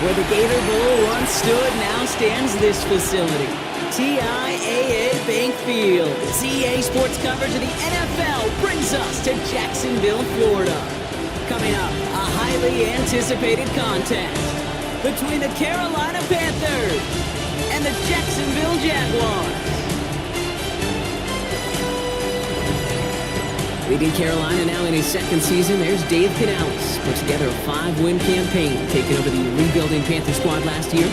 Where the Gator Bowl once stood, now stands this facility. TIAA Bank Field. As EA Sports coverage of the NFL brings us to Jacksonville, Florida. Coming up, a highly anticipated contest between the Carolina Panthers and the Jacksonville Jaguars. Leading Carolina now in his second season, there's Dave Canales. Put together a 5-win campaign, taking over the rebuilding Panther squad last year.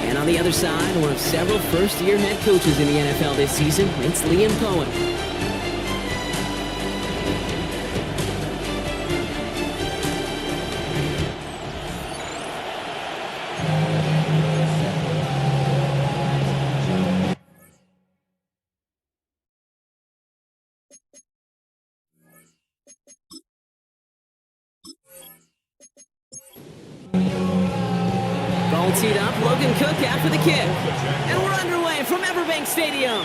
And on the other side, one of several first-year head coaches in the NFL this season, it's Liam Cohen. Ball teed up, Logan Cook after the kick. And we're underway from Everbank Stadium.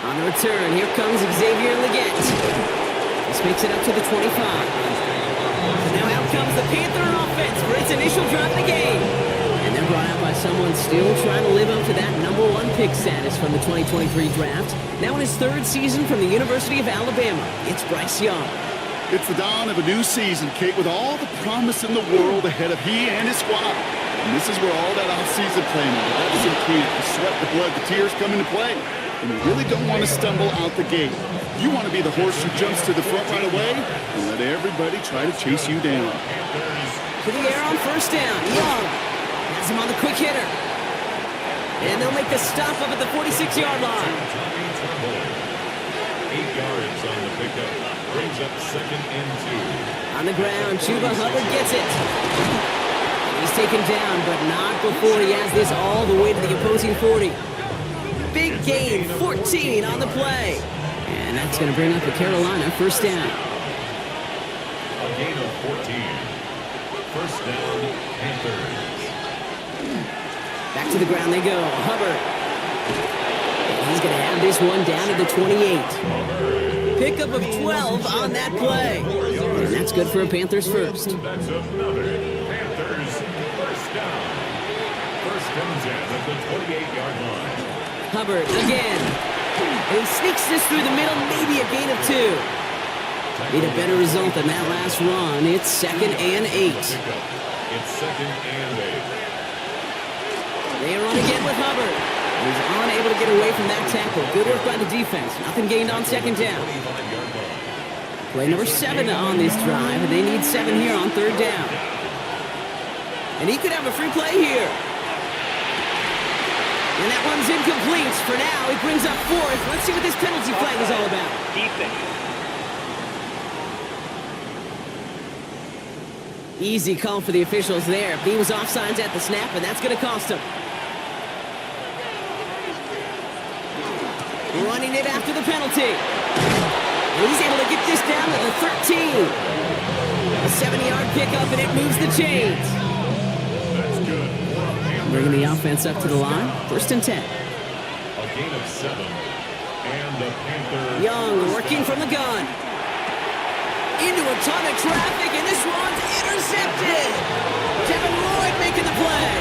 On the return, here comes Xavier Legette. This makes it up to the 25. And now out comes the Panther offense for its initial drive of the game. And they're brought out by someone still trying to live up to that #1 pick status from the 2023 draft. Now in his third season from the University of Alabama, it's Bryce Young. It's the dawn of a new season, Kate, with all the promise in the world ahead of he and his squad. And this is where all that off-season planning, the medicine camp, the sweat, the blood, the tears come into play. And you really don't want to stumble out the gate. You want to be the horse who jumps to the front right away and let everybody try to chase you down. To the air on first down. Young has him on the quick hitter. And they'll make the stop up at the 46-yard line. 8 yards on the pickup. Brings up 2nd and 2. On the ground, Chuba Hubbard gets it. He's taken down, but not before he has this all the way to the opposing 40. Big gain, 14 on the play. And that's going to bring up the Carolina first down. A gain of 14. First down, Panthers. Back to the ground they go. Hubbard. And he's going to have this one down to the 28. Pickup of 12 on that play. And that's good for a Panthers first. That's another Panthers first down. First comes in at the 28-yard line. Hubbard again. And he sneaks this through the middle, maybe a gain of 2. Need a better result than that last run. It's 2nd and 8. It's 2nd and 8. They run again with Hubbard. He's unable to get away from that tackle. Good work by the defense. Nothing gained on 2nd down. Play number 7 on this drive, and they need 7 here on 3rd down. And he could have a free play here. And that one's incomplete. For now, he brings up 4th. Let's see what this penalty flag is all about. Easy call for the officials there. He was offsides at the snap, and that's going to cost him. Running it after the penalty. And he's able to get this down to the 13. A 70-yard pickup, and it moves the chains. That's good. Bringing the offense up to the line. 1st and 10. A gain of 7. And the Panthers. Young working from the gun. Into a ton of traffic, and this one's intercepted. Kevin Lloyd making the play.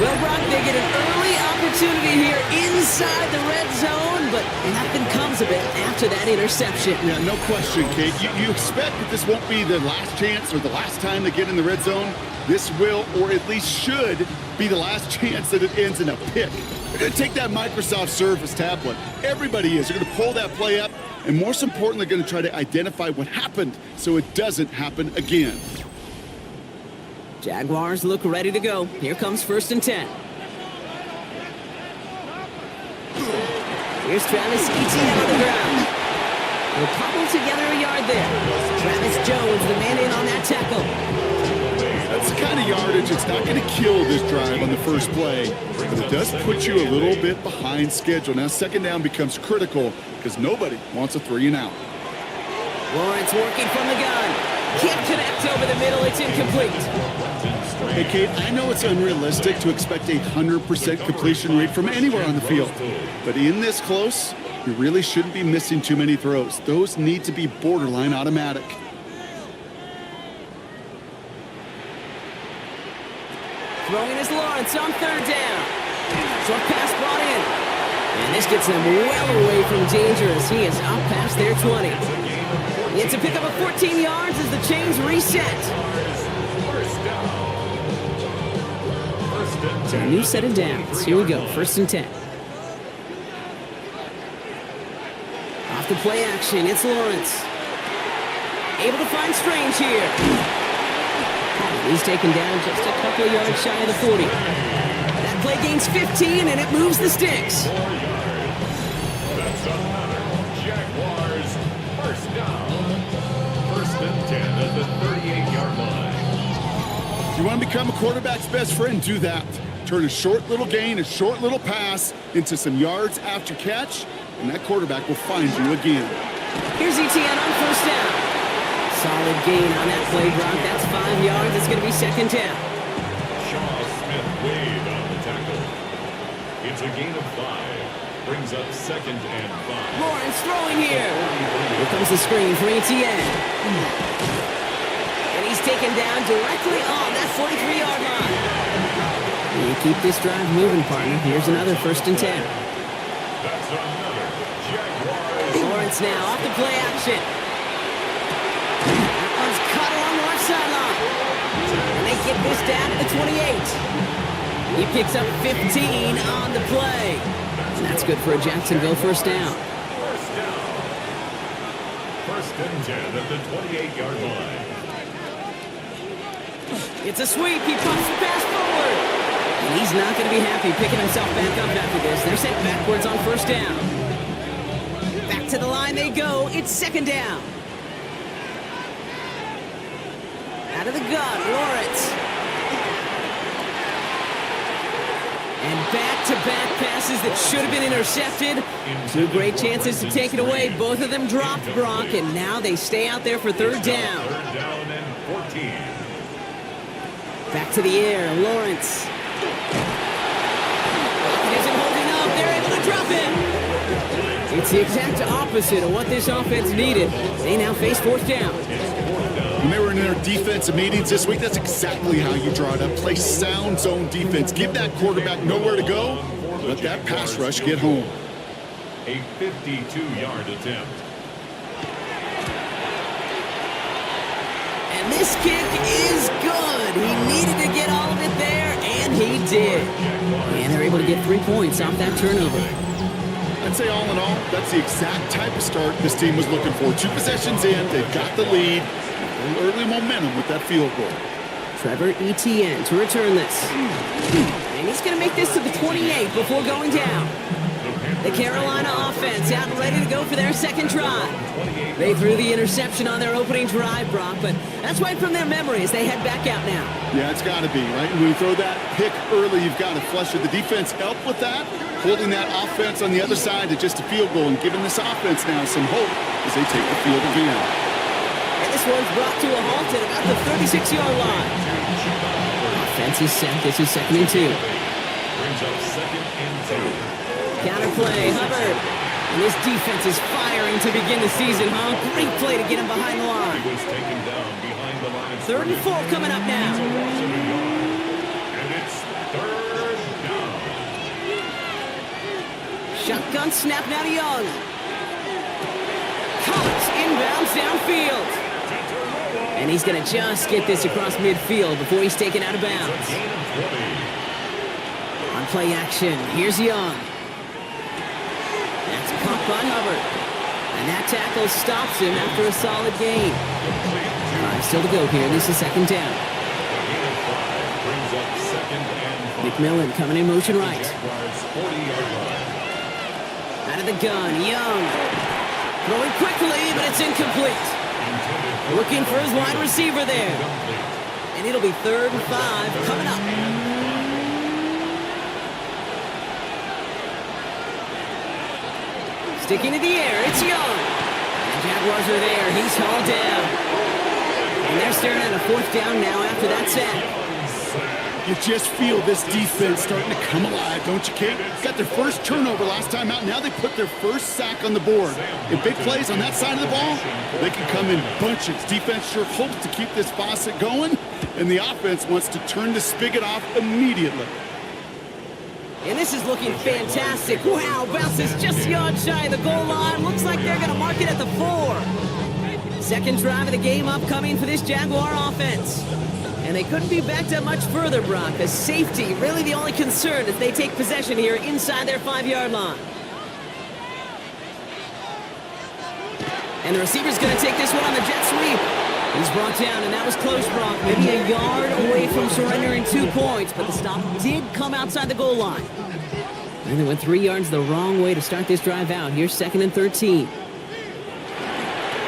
Well, Brock, they get an early opportunity here inside the red zone, but nothing comes of it after that interception. Yeah, no question, Kate. You expect that this won't be the last chance or the last time they get in the red zone. This will, or at least should, be the last chance that it ends in a pick. They're going to take that Microsoft Surface tablet. Everybody is. They're going to pull that play up, and most importantly, they're going to try to identify what happened so it doesn't happen again. Jaguars look ready to go. Here comes 1st and 10. Here's Travis Etienne on the ground. They'll cobble together a yard there. Travis Jones, the man in on that tackle. That's the kind of yardage it's not going to kill this drive on the first play, but it does put you a little bit behind schedule. Now 2nd down becomes critical because nobody wants a 3 and out. Lawrence working from the gun. Can't connect over the middle. It's incomplete. Hey, Kate, I know it's unrealistic to expect a 100% completion rate from anywhere on the field, but in this close, you really shouldn't be missing too many throws. Those need to be borderline automatic. Throwing is Lawrence on third down. Short pass brought in. And this gets them well away from danger as he is up past their 20. It's a pickup of 14 yards as the chains reset. So a new set of downs. Here we go, 1st and 10. Off the play action, it's Lawrence. Able to find Strange here. And he's taken down just a couple of yards shy of the 40. That play gains 15, and it moves the sticks. That's another Jaguars first down. 1st and 10 at the 38-yard line. If you want to become a quarterback's best friend, do that. Turn a short little gain, a short little pass into some yards after catch, and that quarterback will find you again. Here's ETN on 1st down. Solid gain on that play, Brock. That's 5 yards. It's going to be 2nd down. Shaw Smith Wade on the tackle. It's a gain of 5. Brings up 2nd and 5. Lawrence throwing here. Here comes the screen for ETN. And he's taken down directly on that 43-yard line. You keep this drive moving, partner. Here's another 1st and 10. That's another Jaguars. Lawrence now off the play action. That one's cut along the left sideline. And they get this down to the 28. He picks up 15 on the play. And that's good for a Jacksonville 1st down. 1st and 10 at the 28-yard line. It's a sweep. He pumps the pass forward. And he's not going to be happy picking himself back up after this. They're sent backwards on 1st down. Back to the line they go. It's 2nd down. Out of the gun, Lawrence. And back-to-back passes that should have been intercepted. 2 great chances to take it away. Both of them dropped, Brock, and now they stay out there for 3rd down. 3rd down and 14. Back to the air, Lawrence. He isn't holding up. They're able to drop it. It's the exact opposite of what this offense needed. They now face 4th down. When they were in their defensive meetings this week, that's exactly how you draw it up. Play sound zone defense. Give that quarterback nowhere to go. Let that pass rush get home. A 52-yard attempt. And this kick is good. He needed to get all of it there, and he did. And they're able to get 3 points off that turnover. I'd say all in all, that's the exact type of start this team was looking for. 2 possessions in, they've got the lead. Early momentum with that field goal. Trevor Etienne to return this. And he's going to make this to the 28 before going down. The Carolina offense out and ready to go for their 2nd drive. They threw the interception on their opening drive, Brock, but that's right from their memory as they head back out now. Yeah, it's got to be, right? When you throw that pick early, you've got to flush it. The defense helped with that, holding that offense on the other side to just a field goal and giving this offense now some hope as they take the field again. This one's brought to a halt at about the 36-yard line. Offense is set. This is 2nd and 2. Brings up 2nd and 2. Counterplay, Hubbard. And this defense is firing to begin the season, huh? Great play to get him behind the line. He was taken down behind the line. 3rd and 4 coming up now. And it's 3rd down. Shotgun snap now to Young. Collins inbounds downfield. And he's going to just get this across midfield before he's taken out of bounds. On play action, here's Young. That's caught by Hubbard. And that tackle stops him after a solid gain. 5 still to go here. This is 2nd down. McMillan coming in motion right. Out of the gun, Young. Throwing quickly, but it's incomplete. Looking for his wide receiver there. And it'll be 3rd and 5 coming up. Sticking to the air, it's Young. The Jaguars are there. He's hauled down. And they're staring at a 4th down now after that sack. You just feel this defense starting to come alive, don't you, Kate? Got their first turnover last time out. Now they put their first sack on the board. In big plays on that side of the ball, they can come in bunches. Defense sure hopes to keep this faucet going, and the offense wants to turn the spigot off immediately. And this is looking fantastic. Wow, bounces just yards shy of the goal line. Looks like they're going to mark it at the 4. Second drive of the game upcoming for this Jaguar offense. And they couldn't be backed up much further, Brock. A safety, really the only concern as they take possession here inside their 5-yard line. And the receiver's going to take this one on the jet sweep. He's brought down, and that was close, Brock. Maybe a yard away from surrendering 2 points, but the stop did come outside the goal line. And they went 3 yards the wrong way to start this drive out. Here's 2nd and 13.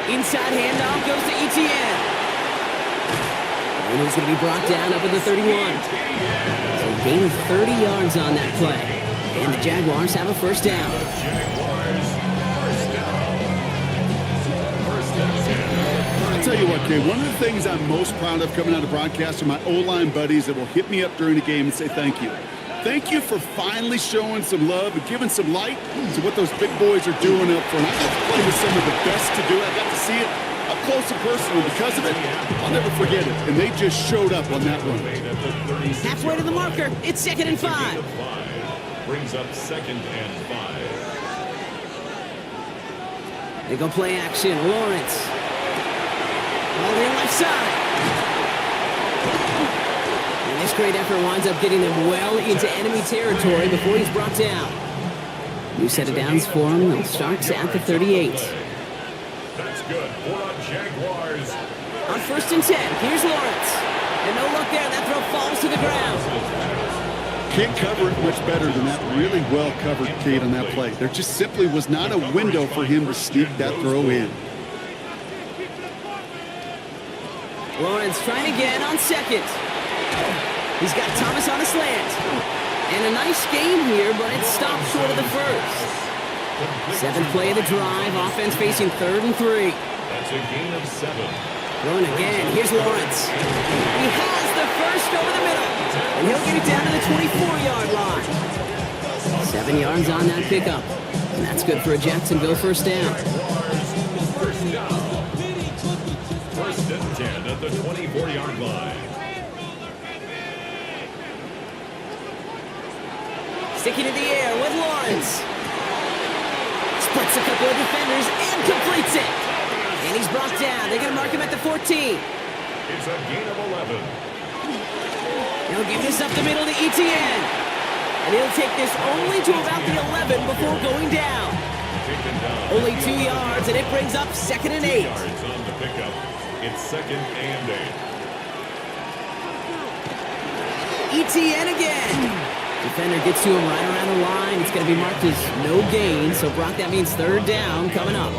Inside handoff goes to Etienne. And he's going to be brought down up at the 31. So a gain of 30 yards on that play. And the Jaguars have a first down. I'll tell you what, Kay, one of the things I'm most proud of coming out of broadcast are my O-line buddies that will hit me up during the game and say thank you. Thank you for finally showing some love and giving some light to what those big boys are doing up front. I got to play with some of the best to do it. I got to see it up close and personal. Because of it, I'll never forget it. And they just showed up on that run. Halfway to the marker. It's 2nd and 5. Brings up 2nd and 5. They go play action. Lawrence. All the left side. And this great effort winds up getting them well into enemy territory before he's brought down. New set of downs for him. It starts at the 38. That's good for the Jaguars. On 1st and 10, here's Lawrence. And no look there. That throw falls to the ground. Can't cover it much better than that. Really well covered, Kate, on that play. There just simply was not a window for him to sneak that throw in. Lawrence trying again on 2nd. He's got Thomas on a slant. And a nice game here, but it stopped short of the first. 7th play of the drive. Offense facing 3rd and 3. That's a gain of 7. Throwing again. Here's Lawrence. He has the first over the middle. And he'll get it down to the 24-yard line. 7 yards on that pickup. And that's good for a Jacksonville first down. First down. 1st and 10 at the 24-yard line. Sticking in the air with Lawrence. Splits a couple of defenders and completes it. And he's brought down. They're going to mark him at the 14. It's a gain of 11. He'll give this up the middle to Etienne. And he'll take this only to about the 11 before going down. Only 2 yards, and it brings up 2nd and 8. 2 yards on the pickup. It's 2nd and 8. Etienne again. Defender gets to him right around the line. It's going to be marked as no gain. So, Brock, that means 3rd down coming up.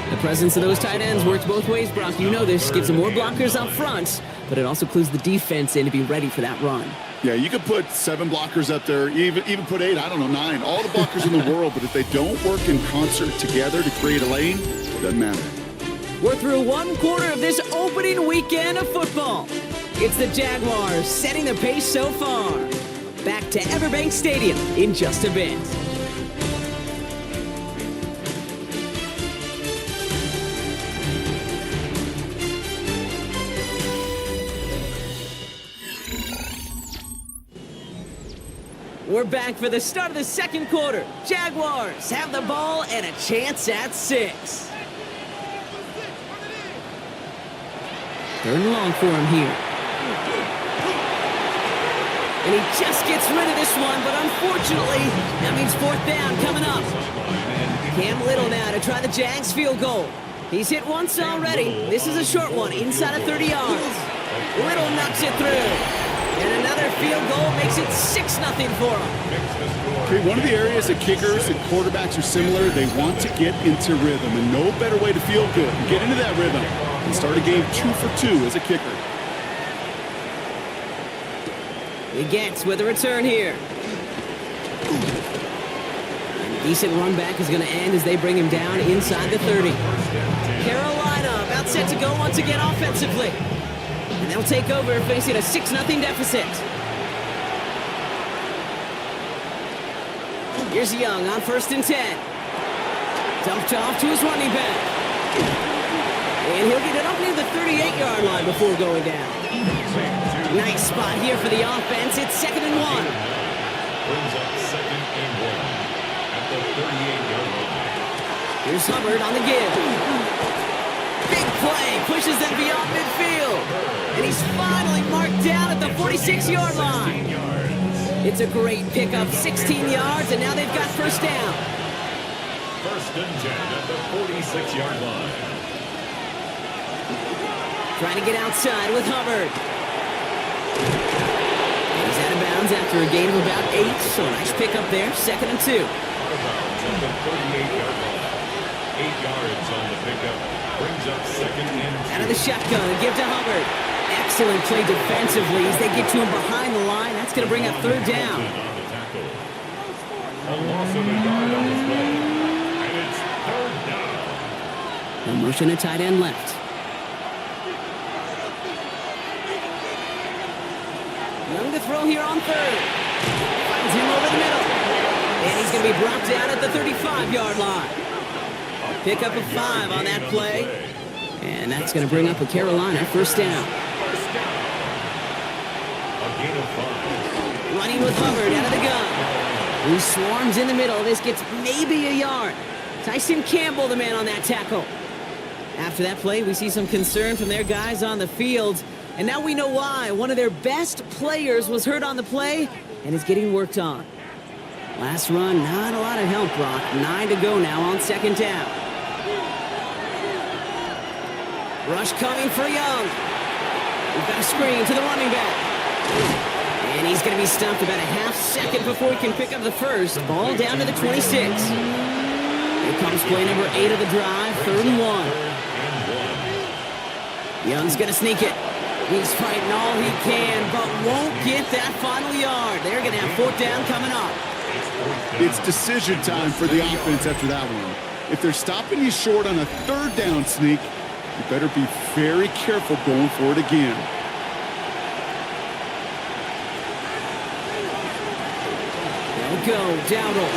The presence of those tight ends works both ways, Brock. You know this. Gives them more blockers up front, but it also clues the defense in to be ready for that run. Yeah, you could put 7 blockers up there, even put 8, I don't know, 9. All the blockers in the world, but if they don't work in concert together to create a lane, it doesn't matter. We're through 1 quarter of this opening weekend of football. It's the Jaguars setting the pace so far. Back to Everbank Stadium in just a bit. We're back for the start of the 2nd quarter. Jaguars have the ball and a chance at 6. 3rd and long for him here. And he just gets rid of this one, but unfortunately, that means 4th down coming up. Cam Little now to try the Jags field goal. He's hit once already. This is a short one, inside of 30 yards. Little knocks it through. And another field goal makes it 6-0 for him. Okay, one of the areas that kickers and quarterbacks are similar, they want to get into rhythm, and no better way to feel good and get into that rhythm and start a game 2 for 2 as a kicker. He gets with a return here. And a decent run back is going to end as they bring him down inside the 30. Carolina about set to go once again offensively. And they'll take over facing a 6-0 deficit. Here's Young on 1st and 10. Dumped off to his running back. And he'll get it up near the 38-yard line before going down. Nice spot here for the offense. It's 2nd and 1. Brings up 2nd and 1 at the 38-yard line. Here's Hubbard on the give. Big play. Pushes them beyond midfield. And he's finally marked down at the 46-yard line. It's a great pickup. 16 yards, and now they've got 1st down. 1st and 10 at the 46-yard line. Trying to get outside with Hubbard. And he's out of bounds after a gain of about 8, so a nice pickup there. 2nd and 2. Out of bounds at the 38-yard line. 8 yards on the pickup. Brings up 2nd and 2. Out of the shotgun, give to Hubbard. Excellent play defensively as they get to him behind the line. That's going to bring up 3rd down. On the tackle. A loss of a yard on this play. And it's 3rd down. No motion at tight end left. Young to throw here on 3rd. Finds him over the middle. And he's going to be brought down at the 35-yard line. Pickup of 5 on that play. And that's going to bring up a Carolina 1st down. A gain of 5. Running with Hubbard out of the gun. He swarms in the middle. This gets maybe a yard. Tyson Campbell, the man on that tackle. After that play, we see some concern from their guys on the field. And now we know why. One of their best players was hurt on the play and is getting worked on. Last run, not a lot of help, Brock. 9 to go now on 2nd down. Rush coming for Young. We've got a screen to the running back. And he's going to be stopped about a half second before he can pick up the 1st. Ball down to the 26. Here comes play number 8 of the drive, 3rd and 1. Young's going to sneak it. He's fighting all he can, but won't get that final yard. They're going to have 4th down coming up. It's decision time for the offense after that one. If they're stopping you short on a 3rd down sneak, you better be very careful going for it again. They'll go, Dowdle.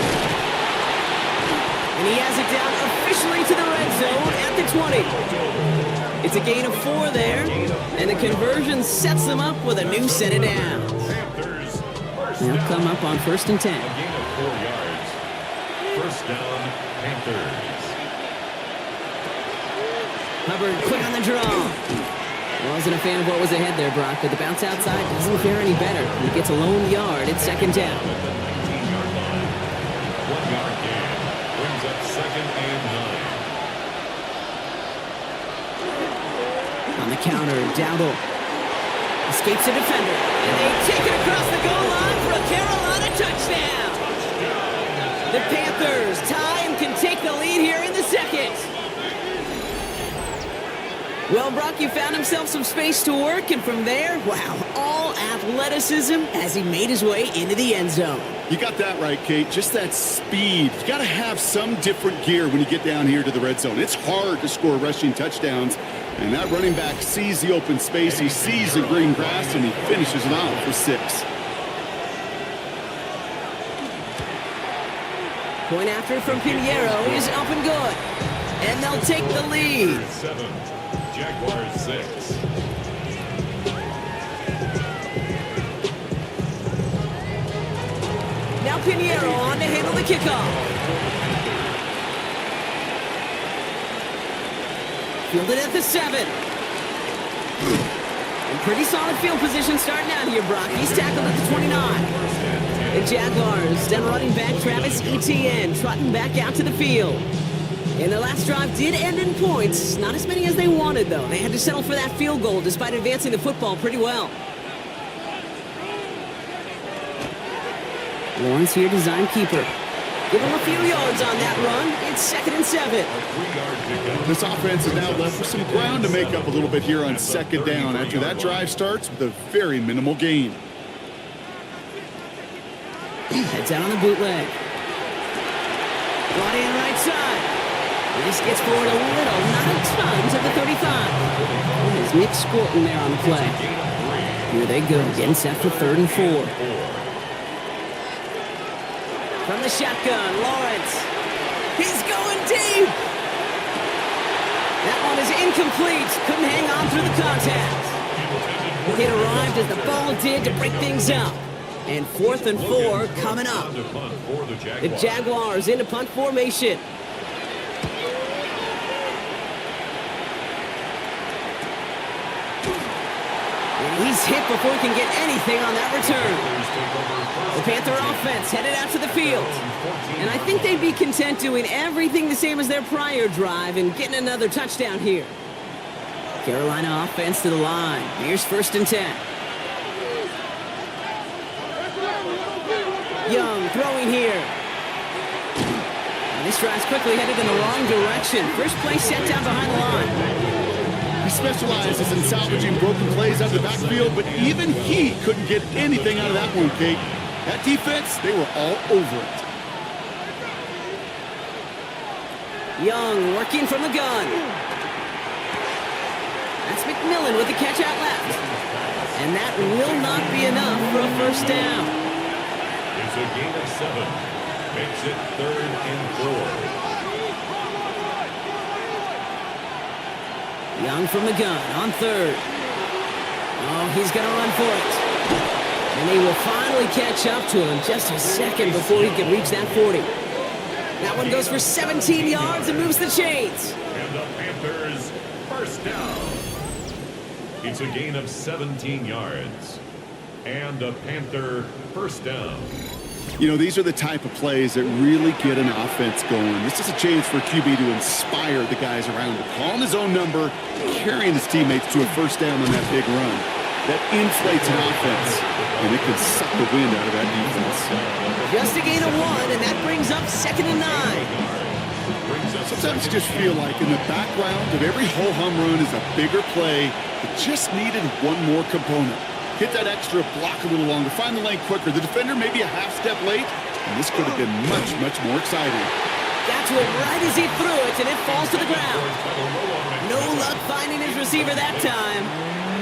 And he has it down officially to the red zone at the 20. It's a gain of 4 there, and the conversion sets them up with a new set of downs. They'll come up on 1st and 10. A gain of 4 yards. 1st down, Panthers. Hubbard quick on the draw. Wasn't a fan of what was ahead there, Brock, but the bounce outside doesn't fare any better. He gets a lone yard at 2nd down. 19-yard line. 1-yard gain. Brings up 2nd and 9. On the counter, Dowdle escapes a defender, and they take it across the goal line for a Carolina touchdown. The Panthers tie and can take the lead here in the 2nd. Well, Brock, you found himself some space to work, and from there, wow, all athleticism as he made his way into the end zone. You got that right, Kate. Just that speed. You got to have some different gear when you get down here to the red zone. It's hard to score rushing touchdowns, and that running back sees the open space, he sees the green grass, and he finishes it off for 6. Point after from Pinheiro is up and good, and they'll take the lead. 7, Jaguars 6. Now Pinheiro on to handle the kickoff. Fielded at the 7. And pretty solid field position starting out here, Brock. He's tackled at the 29. The Jaguars, then running back Travis Etienne, trotting back out to the field. And their last drive did end in points. Not as many as they wanted, though. They had to settle for that field goal despite advancing the football pretty well. Lawrence here, design keeper. Give him a few yards on that run. It's 2nd and 7. This offense is now left with some ground to make up a little bit here on 2nd down after that drive starts with a very minimal gain. Heads out on the bootleg. Brought in right side. This gets forward a little, not a ton, to the 35. There's Nick Scorton there on the play. Here they go, getting set for 3rd and 4. From the shotgun, Lawrence. He's going deep. That one is incomplete. Couldn't hang on through the contact. It arrived as the ball did to break things up. And 4th and 4 coming up. The Jaguars into punt formation. And he's hit before he can get anything on that return. The Panther offense headed out to the field. And I think they'd be content doing everything the same as their prior drive and getting another touchdown here. Carolina offense to the line. Here's 1st and 10. Young throwing here. And this drive's quickly headed in the wrong direction. First play set down behind the line. He specializes in salvaging broken plays out of the backfield, but even he couldn't get anything out of that one, Kate. That defense, they were all over it. Young working from the gun. That's McMillan with the catch out left. And that will not be enough for a first down. It's a gain of 7. Makes it 3rd and 4. Young from the gun on 3rd. Oh, he's going to run for it. And he will finally catch up to him just a second before he can reach that 40. That one goes for 17 yards and moves the chains. And the Panthers first down. It's a gain of 17 yards. And a Panther first down. You know, these are the type of plays that really get an offense going. This is a chance for QB to inspire the guys around him. Calling his own number, carrying his teammates to a first down on that big run. That inflates an offense, and it can suck the wind out of that defense. Just a gain of 1, and that brings up 2nd and 9. Sometimes you just feel like in the background of every whole home run is a bigger play that just needed one more component. Hit that extra block a little longer, find the lane quicker. The defender maybe a half step late, and this could have been much, much more exciting. Got to it right as he threw it, and it falls to the ground. No luck finding his receiver that time.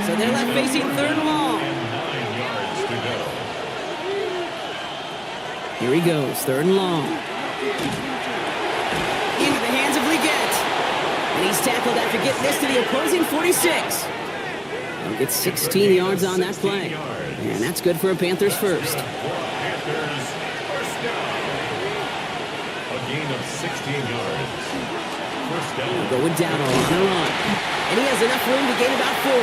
So they're left facing 3rd and long. Here he goes, 3rd and long. Into the hands of Leggett. And he's tackled after getting this to the opposing 46. He'll get 16 yards on that play. And that's good for a Panthers first. Panthers first down. A gain of 16 yards. First down. Going down on the run. And he has enough room to gain about 4.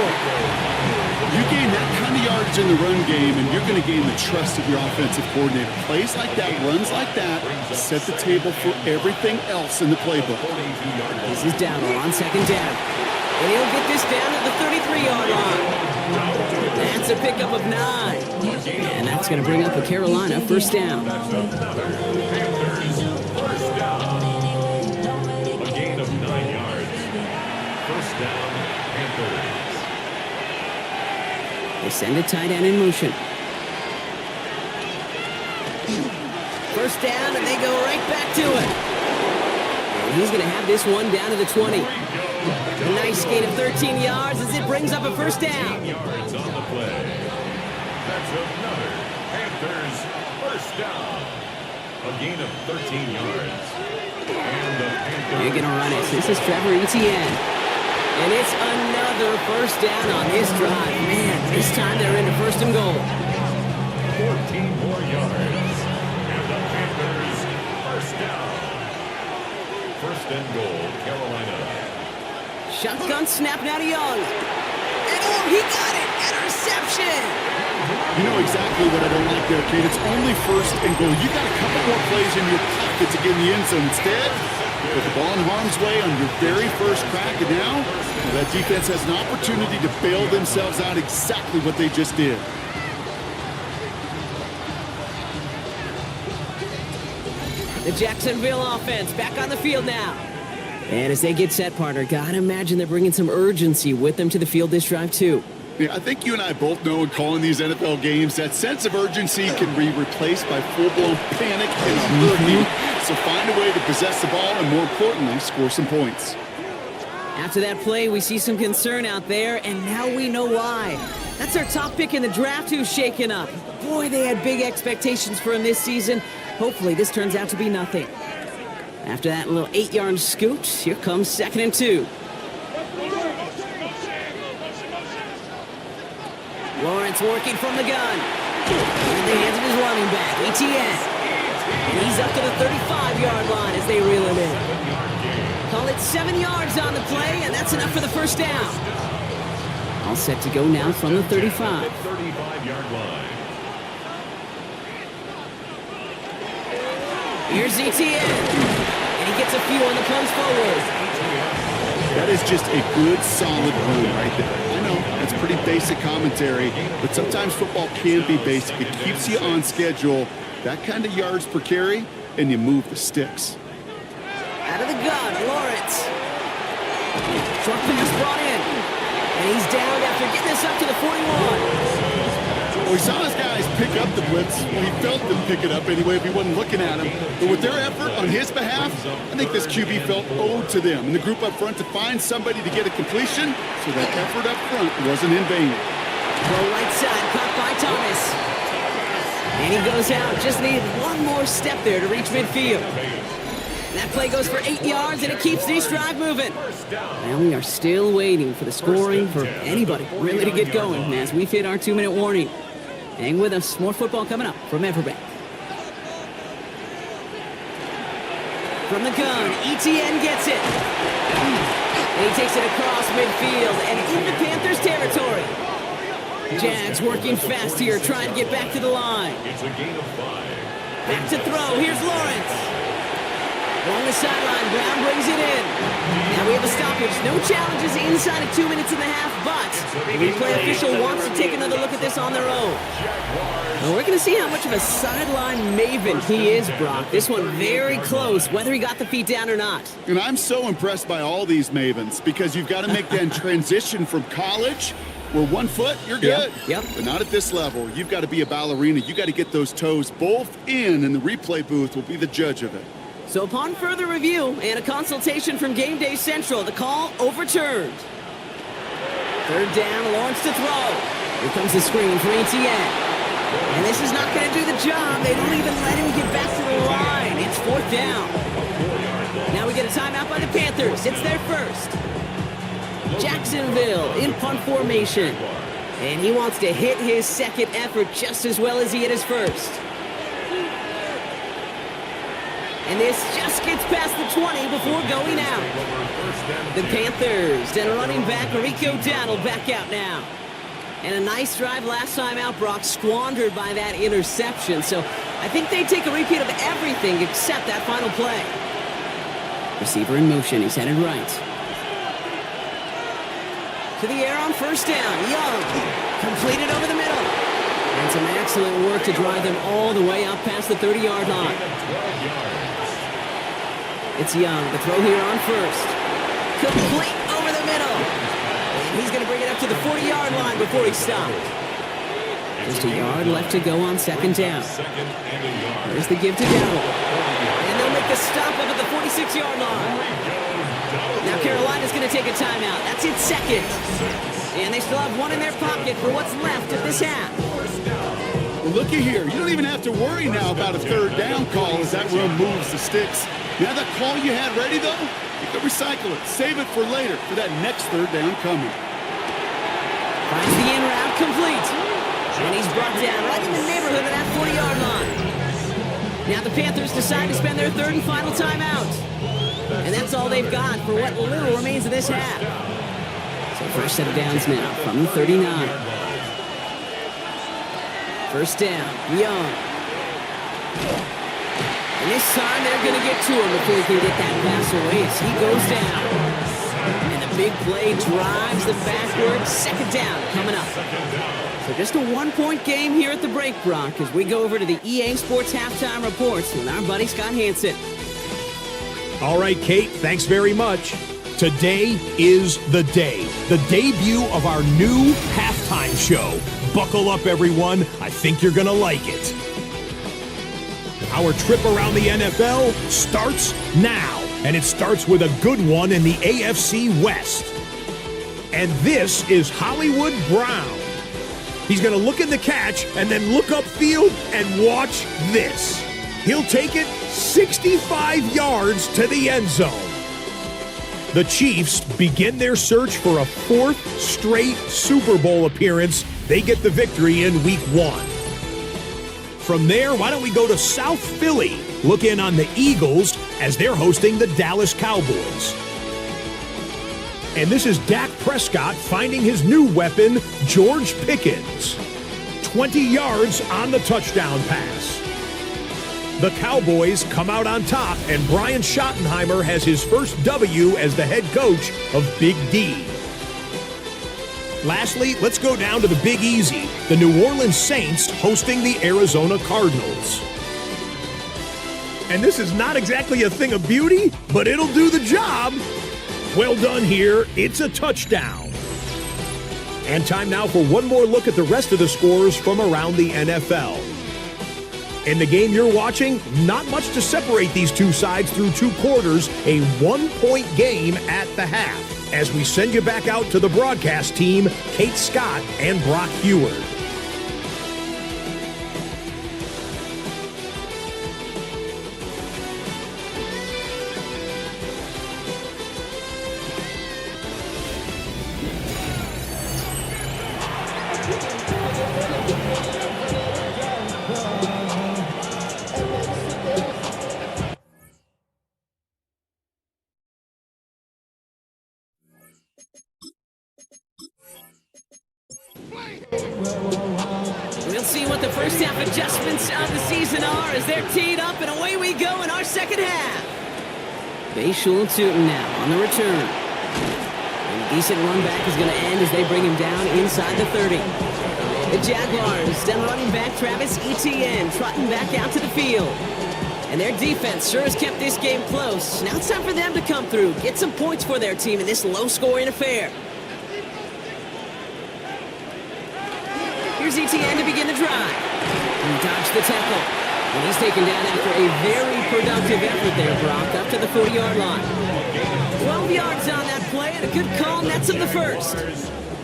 You gain that kind of yardage in the run game, and you're going to gain the trust of your offensive coordinator. Plays like that, runs like that, set the table for everything else in the playbook. This is down on 2nd down. And he'll get this down at the 33-yard line. That's a pickup of 9. And that's going to bring up a Carolina first down. Panthers first down. A gain of 9 yards. First down, Panthers. They send a tight end in motion. First down, and they go right back to it. And he's going to have this one down to the 20. A nice gain of 13 yards as it brings up a first down. Yards on the play. That's another Panthers first down. A gain of 13 yards. And the Panthers. They're going to run it. This is Trevor Etienne. And it's another first down on this drive. Man, this time they're into 1st and goal. 14 more yards. And the Panthers first down. 1st and goal, Carolina. Shotgun snap now to Young. And oh, he got it! Interception! You know exactly what I don't like there, Kate. It's only 1st and goal. You got a couple more plays in your pocket to get in the end zone. Instead, put the ball in harm's way on your very first crack, and now that defense has an opportunity to bail themselves out exactly what they just did. The Jacksonville offense back on the field now. And as they get set, partner, gotta imagine they're bringing some urgency with them to the field this drive, too. Yeah, I think you and I both know in calling these NFL games that sense of urgency can be replaced by full-blown panic and uncertainty. So find a way to possess the ball and, more importantly, score some points. After that play, we see some concern out there, and now we know why. That's our top pick in the draft who's shaken up. Boy, they had big expectations for him this season, Hopefully this turns out to be nothing. After that little 8-yard scoot, here comes 2nd and 2. Lawrence working from the gun. In the hands of his running back, ETN. And he's up to the 35-yard line as they reel it in. Call it 7 yards on the play, and that's enough for the first down. All set to go now from the 35. 35-yard line. Here's ETN. And he gets a few on the punch forward. That is just a good, solid run right there. I know, that's pretty basic commentary, but sometimes football can be basic. It keeps you on schedule, that kind of yards per carry, and you move the sticks. Out of the gun, Lawrence. Short pass brought in. And he's down after getting this up to the 41. Well, we saw his guys pick up the blitz. Well, he felt them pick it up anyway if he wasn't looking at him. But with their effort on his behalf, I think this QB felt owed to them and the group up front to find somebody to get a completion, so that effort up front wasn't in vain. Throw right side, caught by Thomas. And he goes out. Just needed one more step there to reach midfield. That play goes for 8 yards, and it keeps this drive moving. And we are still waiting for the scoring for anybody really to get going as we've hit our 2-minute warning. Hang with us. More football coming up from Everbank. From the gun, ETN gets it. And he takes it across midfield and into Panthers territory. Jags working fast here, trying to get back to the line. It's a gain of 5. Back to throw. Here's Lawrence. Along the sideline, Brown brings it in. Now we have a stoppage. No challenges inside of 2 minutes and a half, but the replay official wants to take another look at this on their own. Well, we're going to see how much of a sideline maven he is, Brock. This one very close, whether he got the feet down or not. And I'm so impressed by all these mavens because you've got to make that transition from college where 1 foot, you're good. Yep. But not at this level. You've got to be a ballerina. You've got to get those toes both in, and the replay booth will be the judge of it. So upon further review and a consultation from Game Day Central, the call overturned. 3rd down, Lawrence to throw. Here comes the screen for ETN. And this is not going to do the job. They don't even let him get back to the line. It's 4th down. Now we get a timeout by the Panthers. It's their first. Jacksonville in punt formation. And he wants to hit his second effort just as well as he hit his first. And this just gets past the 20 before going out. The Panthers and running back Rico Dowdle back out now. And a nice drive last time out, Brock, squandered by that interception. So I think they take a repeat of everything except that final play. Receiver in motion. He's headed right. To the air on 1st down. Young. Completed over the middle. And some excellent work to drive them all the way up past the 30-yard line. It's Young. The throw here on 1st. Complete over the middle. And he's going to bring it up to the 40-yard line before he stopped. Just a yard left to go on 2nd down. There's the give to Dowdle. And they'll make the stop up at the 46-yard line. Now Carolina's going to take a timeout. That's its 2nd. And they still have 1 in their pocket for what's left of this half. Well, looky here. You don't even have to worry now about a 3rd down call as that run moves the sticks. Now that call you had ready, though, you can recycle it. Save it for later for that next 3rd down coming. Finds the in route complete. And he's brought down right in the neighborhood of that 40-yard line. Now the Panthers decide to spend their 3rd and final timeout. And that's all they've got for what little remains of this half. So first set of downs now from the 39. 1st down, Young. And this time they're going to get to him before he can get that pass away as he goes down. And the big play drives them backward. 2nd down coming up. So just a 1-point game here at the break, Brock, as we go over to the EA Sports Halftime Reports with our buddy Scott Hansen. All right, Kate, thanks very much. Today is the day, the debut of our new halftime show. Buckle up, everyone. I think you're going to like it. Our trip around the NFL starts now, and it starts with a good one in the AFC West. And this is Hollywood Brown. He's going to look at the catch and then look upfield and watch this. He'll take it 65 yards to the end zone. The Chiefs begin their search for a 4th straight Super Bowl appearance. They get the victory in Week 1. From there, why don't we go to South Philly, look in on the Eagles as they're hosting the Dallas Cowboys. And this is Dak Prescott finding his new weapon, George Pickens. 20 yards on the touchdown pass. The Cowboys come out on top, and Brian Schottenheimer has his first W as the head coach of Big D. Lastly, let's go down to the Big Easy, the New Orleans Saints hosting the Arizona Cardinals. And this is not exactly a thing of beauty, but it'll do the job. Well done here. It's a touchdown. And time now for one more look at the rest of the scores from around the NFL. In the game you're watching, not much to separate these two sides through 2 quarters, a 1-point game at the half. As we send you back out to the broadcast team, Kate Scott and Brock Heward. We'll see what the first half adjustments of the season are as they're teed up, and away we go in our second half. Bayshul Tootin now on the return. And a decent run back is going to end as they bring him down inside the 30. The Jaguars, down running back Travis Etienne, trotting back out to the field. And their defense sure has kept this game close. Now it's time for them to come through, get some points for their team in this low-scoring affair. Here's Etienne to begin the drive. He dodged the tackle. And he's taken down after a very productive effort there, Brock, up to the 40-yard line. 12 yards on that play, and a good call, nets him the first.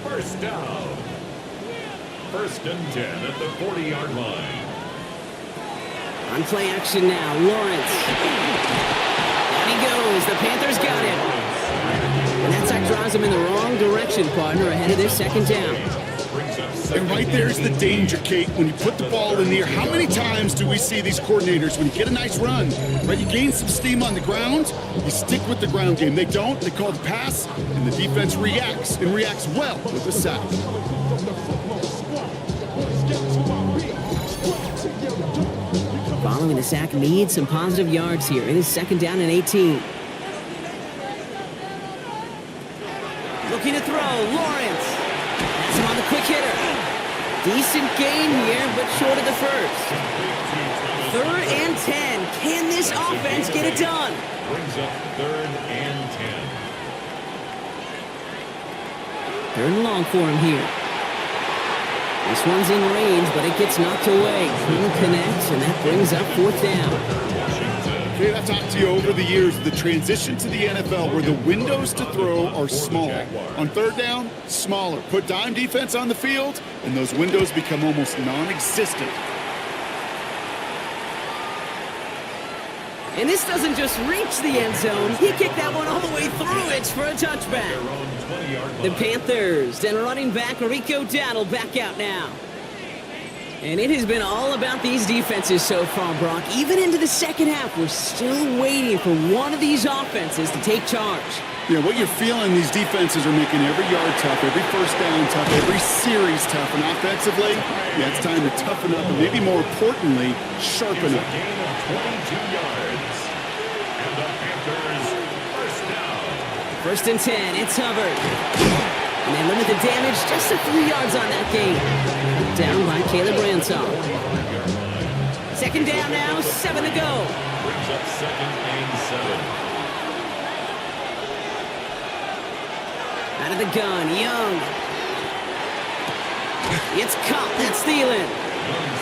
First down. 1st and 10 at the 40-yard line. On play action now, Lawrence. Down he goes, the Panthers got him. And that sack drives him in the wrong direction, partner, ahead of their second down. And right there's the danger, Kate. When you put the ball in the air, how many times do we see these coordinators, when you get a nice run, right, you gain some steam on the ground, you stick with the ground game. They don't, they call the pass, and the defense reacts, and reacts well with the sack. Following the sack, needs some positive yards here. It is 2nd down and 18. Looking to throw, Lawrence. That's him on the quick hitter. Decent gain here, but short of the first. 3rd and 10. Can this offense get it done? Brings up 3rd and 10. 3rd and long for him here. This one's in range, but it gets knocked away. Couldn't connect, and that brings up 4th down. Kate, I've talked to you over the years, the transition to the NFL where the windows to throw are small. On 3rd down, smaller. Put dime defense on the field, and those windows become almost non-existent. And this doesn't just reach the end zone. He kicked that one all the way through it for a touchback. The Panthers, and running back Rico Dowdle back out now. And it has been all about these defenses so far, Brock. Even into the second half, we're still waiting for one of these offenses to take charge. Yeah, what you're feeling, these defenses are making every yard tough, every first down tough, every series tough. And offensively, yeah, it's time to toughen up, and maybe more importantly, sharpen up. Gain of 22 yards. And the Panthers first down. 1st and 10, it's Hubbard. And they limit the damage, just a few yards on that gain. Down by Caleb Ransaw. 2nd down now, 7 to go. Brings up 2nd and 7. Out of the gun, Young. It's caught, that's Thielen.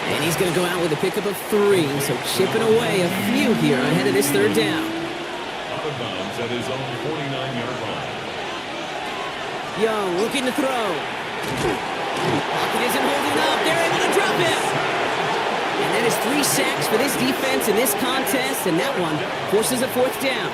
And he's going to go out with a pickup of 3, so chipping away a few here ahead of this 3rd down. Out of bounds at his own 49-yard line. Young looking to throw. Pocket isn't holding up. They're able to drop him. And that is 3 sacks for this defense in this contest, and that one forces a 4th down.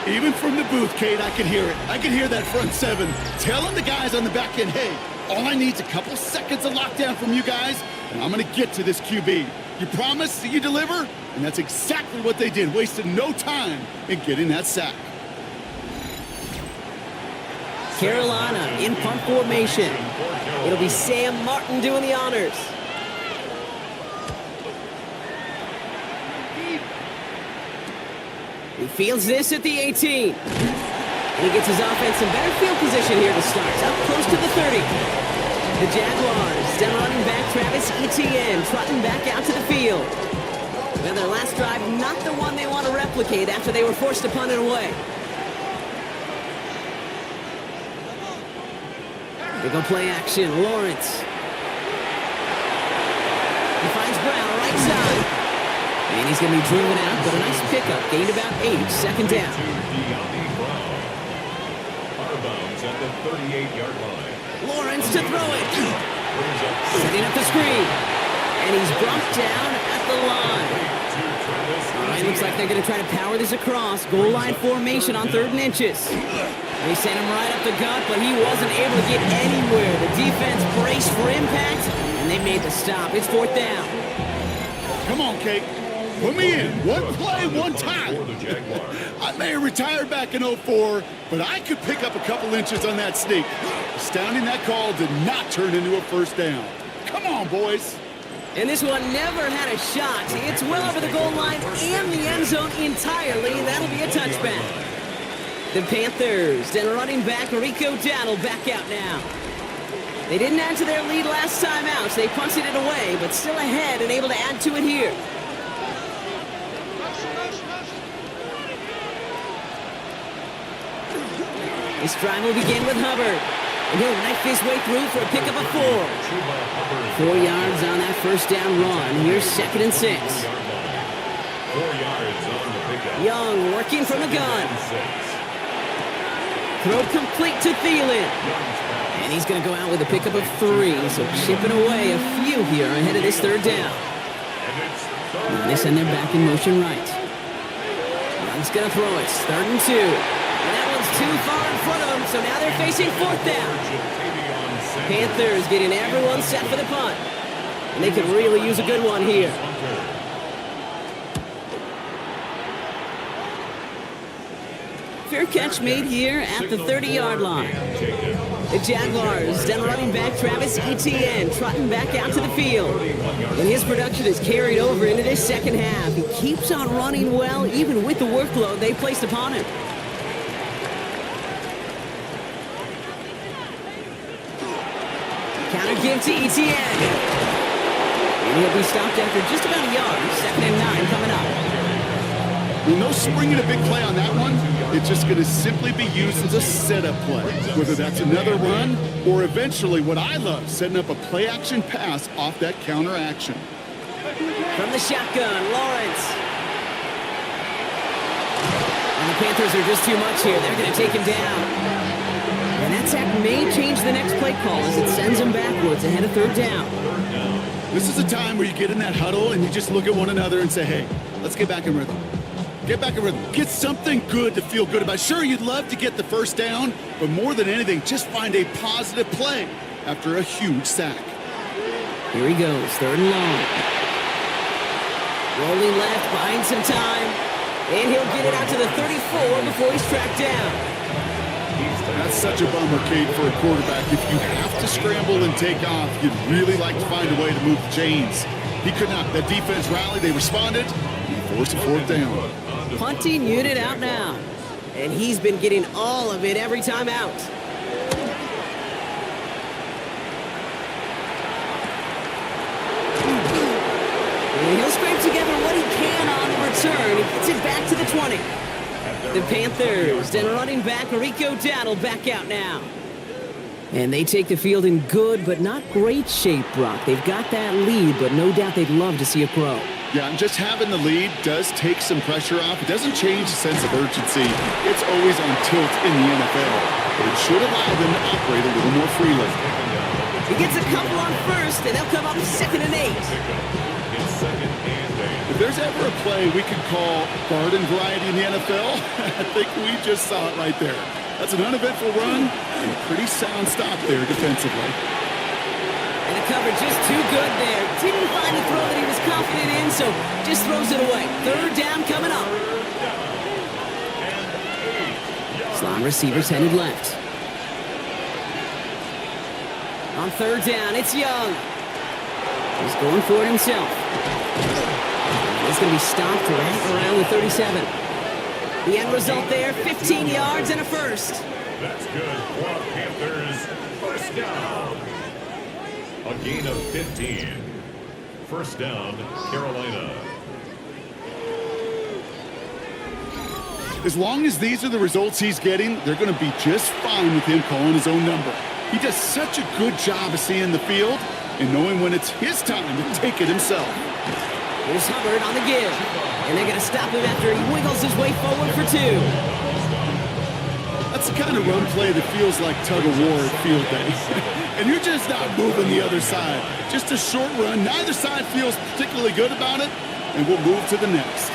Even from the booth, Kate, I can hear it. I can hear that front 7 telling the guys on the back end, hey, all I need is a couple seconds of lockdown from you guys, and I'm going to get to this QB. You promise that you deliver? And that's exactly what they did, wasted no time in getting that sack. Carolina in punt formation. It'll be Sam Martin doing the honors. He fields this at the 18. And he gets his offense in better field position here to start. Up close to the 30. The Jaguars, then running back Travis Etienne, trotting back out to the field. Well, their last drive, not the one they want to replicate after they were forced to punt it away. They go play action. Lawrence. He finds Brown right side. And he's going to be driven out, but a nice pickup. Gained about 8. 2nd down. Out of bounds at the 38-yard line. Lawrence to throw it. Setting up the screen. And he's brought down at the line. All right, looks like they're going to try to power this across. Goal line formation on 3rd and inches. They sent him right up the gut, but he wasn't able to get anywhere. The defense braced for impact, and they made the stop. It's 4th down. Come on, Kate. Put me in. One play, one time. I may have retired back in 04, but I could pick up a couple inches on that sneak. Astounding that call did not turn into a 1st down. Come on, boys. And this one never had a shot. It's well over the goal line and the end zone entirely. That'll be a touchback. The Panthers, then running back Rico Dowdle back out now. They didn't add to their lead last time out, so they punted it away, but still ahead and able to add to it here. This drive will begin with Hubbard. And he'll knife his way through for a pickup of 4. 4 yards on that 1st down run. Here's 2nd and 6. 4 yards on the pickup. Young working from the gun. Throw complete to Thielen. And he's going to go out with a pickup of 3. So chipping away a few here ahead of this 3rd down. And they send their back in motion right. Young's going to throw it. 3rd and 2. And that one's too far in front of them, so now they're facing 4th down. Panthers getting everyone set for the punt. And they could really use a good one here. Fair catch made here at the 30-yard line. The Jaguars, then running back Travis Etienne, trotting back out to the field. And his production is carried over into this 2nd half. He keeps on running well, even with the workload they placed upon him. Counter give to Etienne. And he'll be stopped after just about a yard. 2nd and 9 coming up. Well, no springing a big play on that one. It's just going to simply be used as a setup play, whether that's another run or eventually what I love, setting up a play-action pass off that counter action. From the shotgun, Lawrence. And the Panthers are just too much here. They're going to take him down. And that sack may change the next play call as it sends him backwards ahead of 3rd down. This is a time where you get in that huddle and you just look at one another and say, hey, let's get back in rhythm. Get back in rhythm. Get something good to feel good about. Sure, you'd love to get the 1st down, but more than anything, just find a positive play after a huge sack. Here he goes, 3rd and long. Rolling left, buying some time. And he'll get it out to the 34 before he's tracked down. That's such a bummer, Kate, for a quarterback. If you have to scramble and take off, you'd really like to find a way to move the chains. He could not. That defense rallied. They responded. And forced a 4th down. Punting unit out now. And he's been getting all of it every time out. And he'll scrape together what he can on the return. He gets it back to the 20. The Panthers, then running back Rico Dowdle back out now. And they take the field in good but not great shape, Brock. They've got that lead, but no doubt they'd love to see it grow. Yeah, and just having the lead does take some pressure off. It doesn't change the sense of urgency. It's always on tilt in the NFL. But it should allow them to operate a little more freely. He gets a couple on 1st, and they'll come up 2nd and 8. second and 8. If there's ever a play we could call garden variety in the NFL, I think we just saw it right there. That's an uneventful run and a pretty sound stop there defensively. And the coverage just too good there. Didn't find the throw that he was confident in, so just throws it away. Third down coming up. Slot receivers headed left. On third down, it's Young. He's going for it himself. He's going to be stopped right around the 37. The end result there, 15 yards and a first. That's good for Panthers. First down. A gain of 15. First down, Carolina. As long as these are the results he's getting, they're going to be just fine with him calling his own number. He does such a good job of seeing the field and knowing when it's his time to take it himself. Here's Hubbard on the give. And they're going to stop him after he wiggles his way forward for 2. That's the kind of run play that feels like tug-of-war at field day. And you're just not moving the other side. Just a short run. Neither side feels particularly good about it, and we'll move to the next.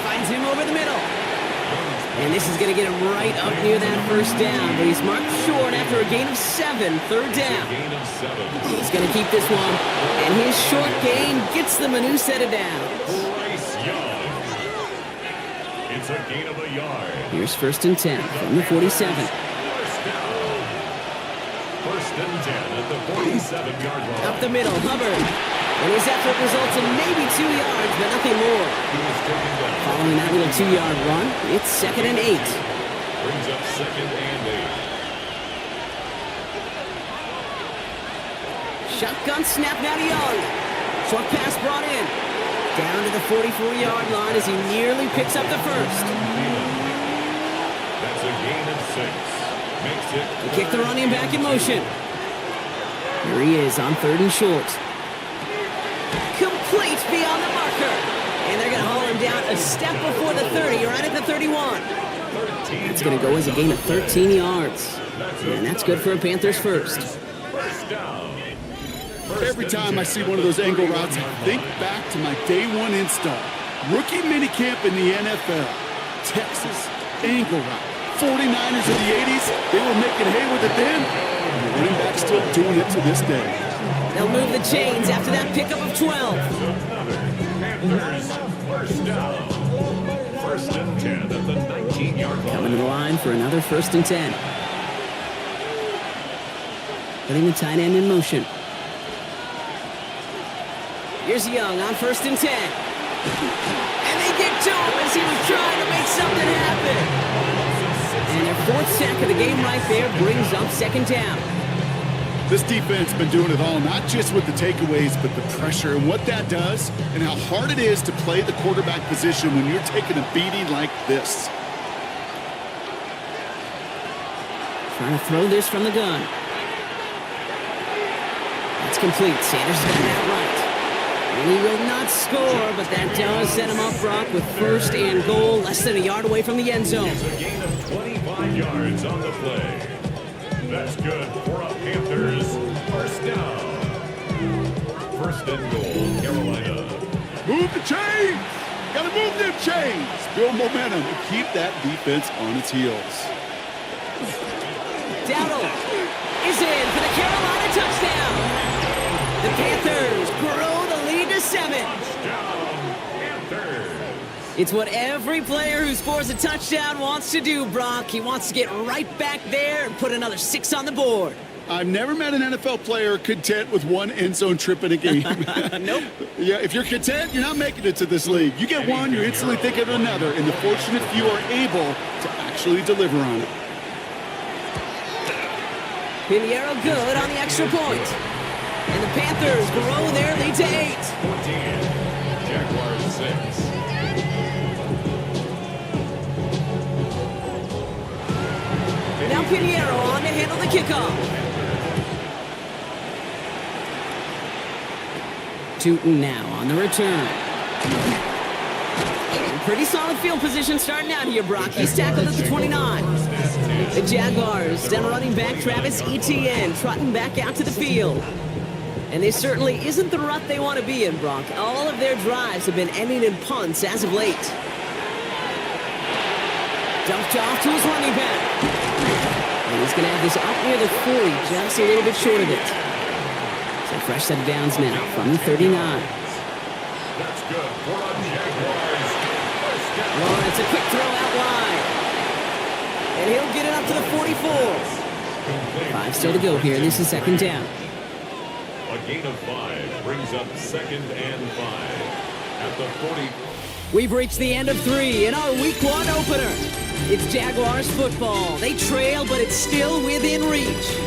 Finds him over the middle. And this is going to get him right up near that first down, but he's marked short after a gain of 7, third down. He's going to keep this one, and his short gain gets them a new set of downs. Bryce Young. It's a gain of a yard. Here's first and 10 from the 47. First down. First and 10 at the 47-yard line. Up the middle, Hubbard. And his effort results in maybe 2 yards, but nothing more. He was taken down. Following that little 2-yard run, it's second and 8. Brings up second and 8. Shotgun snap now to Young. Short pass brought in. Down to the 44-yard line as he nearly picks up the first. That's a gain of 6. Makes it. They kick the running back in motion. Here he is on third and short. Complete beyond the marker. And they're going to haul him down a step before the 30, right at the 31. It's going to go as a gain of 13 yards. And that's good for a Panthers first. First down. Every time I see one of those angle routes, I think back to my day one install. Rookie minicamp in the NFL. Texas, angle route. 49ers in the 80s, they were making hay with it then. And the running back's still doing it to this day. They'll move the chains after that pickup of 12. Panthers, first down. First and 10 at the 19-yard line. Coming to the line for another first and 10. Putting the tight end in motion. Here's Young on first and 10. And they get to him as he was trying to make something happen. And their fourth sack of the game right there brings up second down. This defense has been doing it all, not just with the takeaways, but the pressure and what that does and how hard it is to play the quarterback position when you're taking a beating like this. Trying to throw this from the gun. That's complete. Sanders got that right. And he will not score, but that does set him up, Brock, with first and goal, less than a yard away from the end zone. It's a gain of 25 yards on the play. That's good for a Panthers first down. First and goal, Carolina. Move the chains! Gotta move them chains! Build momentum and keep that defense on its heels. Dowdle is in for the Carolina touchdown. The Panthers grow the lead to 7. Touchdown, Panthers. It's what every player who scores a touchdown wants to do, Brock. He wants to get right back there and put another 6 on the board. I've never met an NFL player content with one end zone trip in a game. Nope. Yeah, if you're content, you're not making it to this league. You get one, you're instantly thinking of another, and the fortunate few are able to actually deliver on it. Pinheiro good on the extra point. And the Panthers grow their lead to 8. 14. Jaguars 6. Now Pinheiro on to handle the kickoff. Tootin now on the return. Pretty solid field position starting out here, Brock. He's tackled at the 29. The Jaguars, down running back Travis Etienne, trotting back out to the field. And this certainly isn't the rut they want to be in, Brock. All of their drives have been ending in punts as of late. Dumped off to his running back. And he's going to have this up near the 40, just a little bit short of it. So fresh set of downs now from the 39. That's good for the Jaguars. Lawrence, a quick throw out wide. And he'll get it up to the 44. 5 still to go here. This is second down. A gain of 5 brings up 2nd and 5 at the 40. We've reached the end of 3 in our Week 1 opener. It's Jaguars football. They trail, but it's still within reach.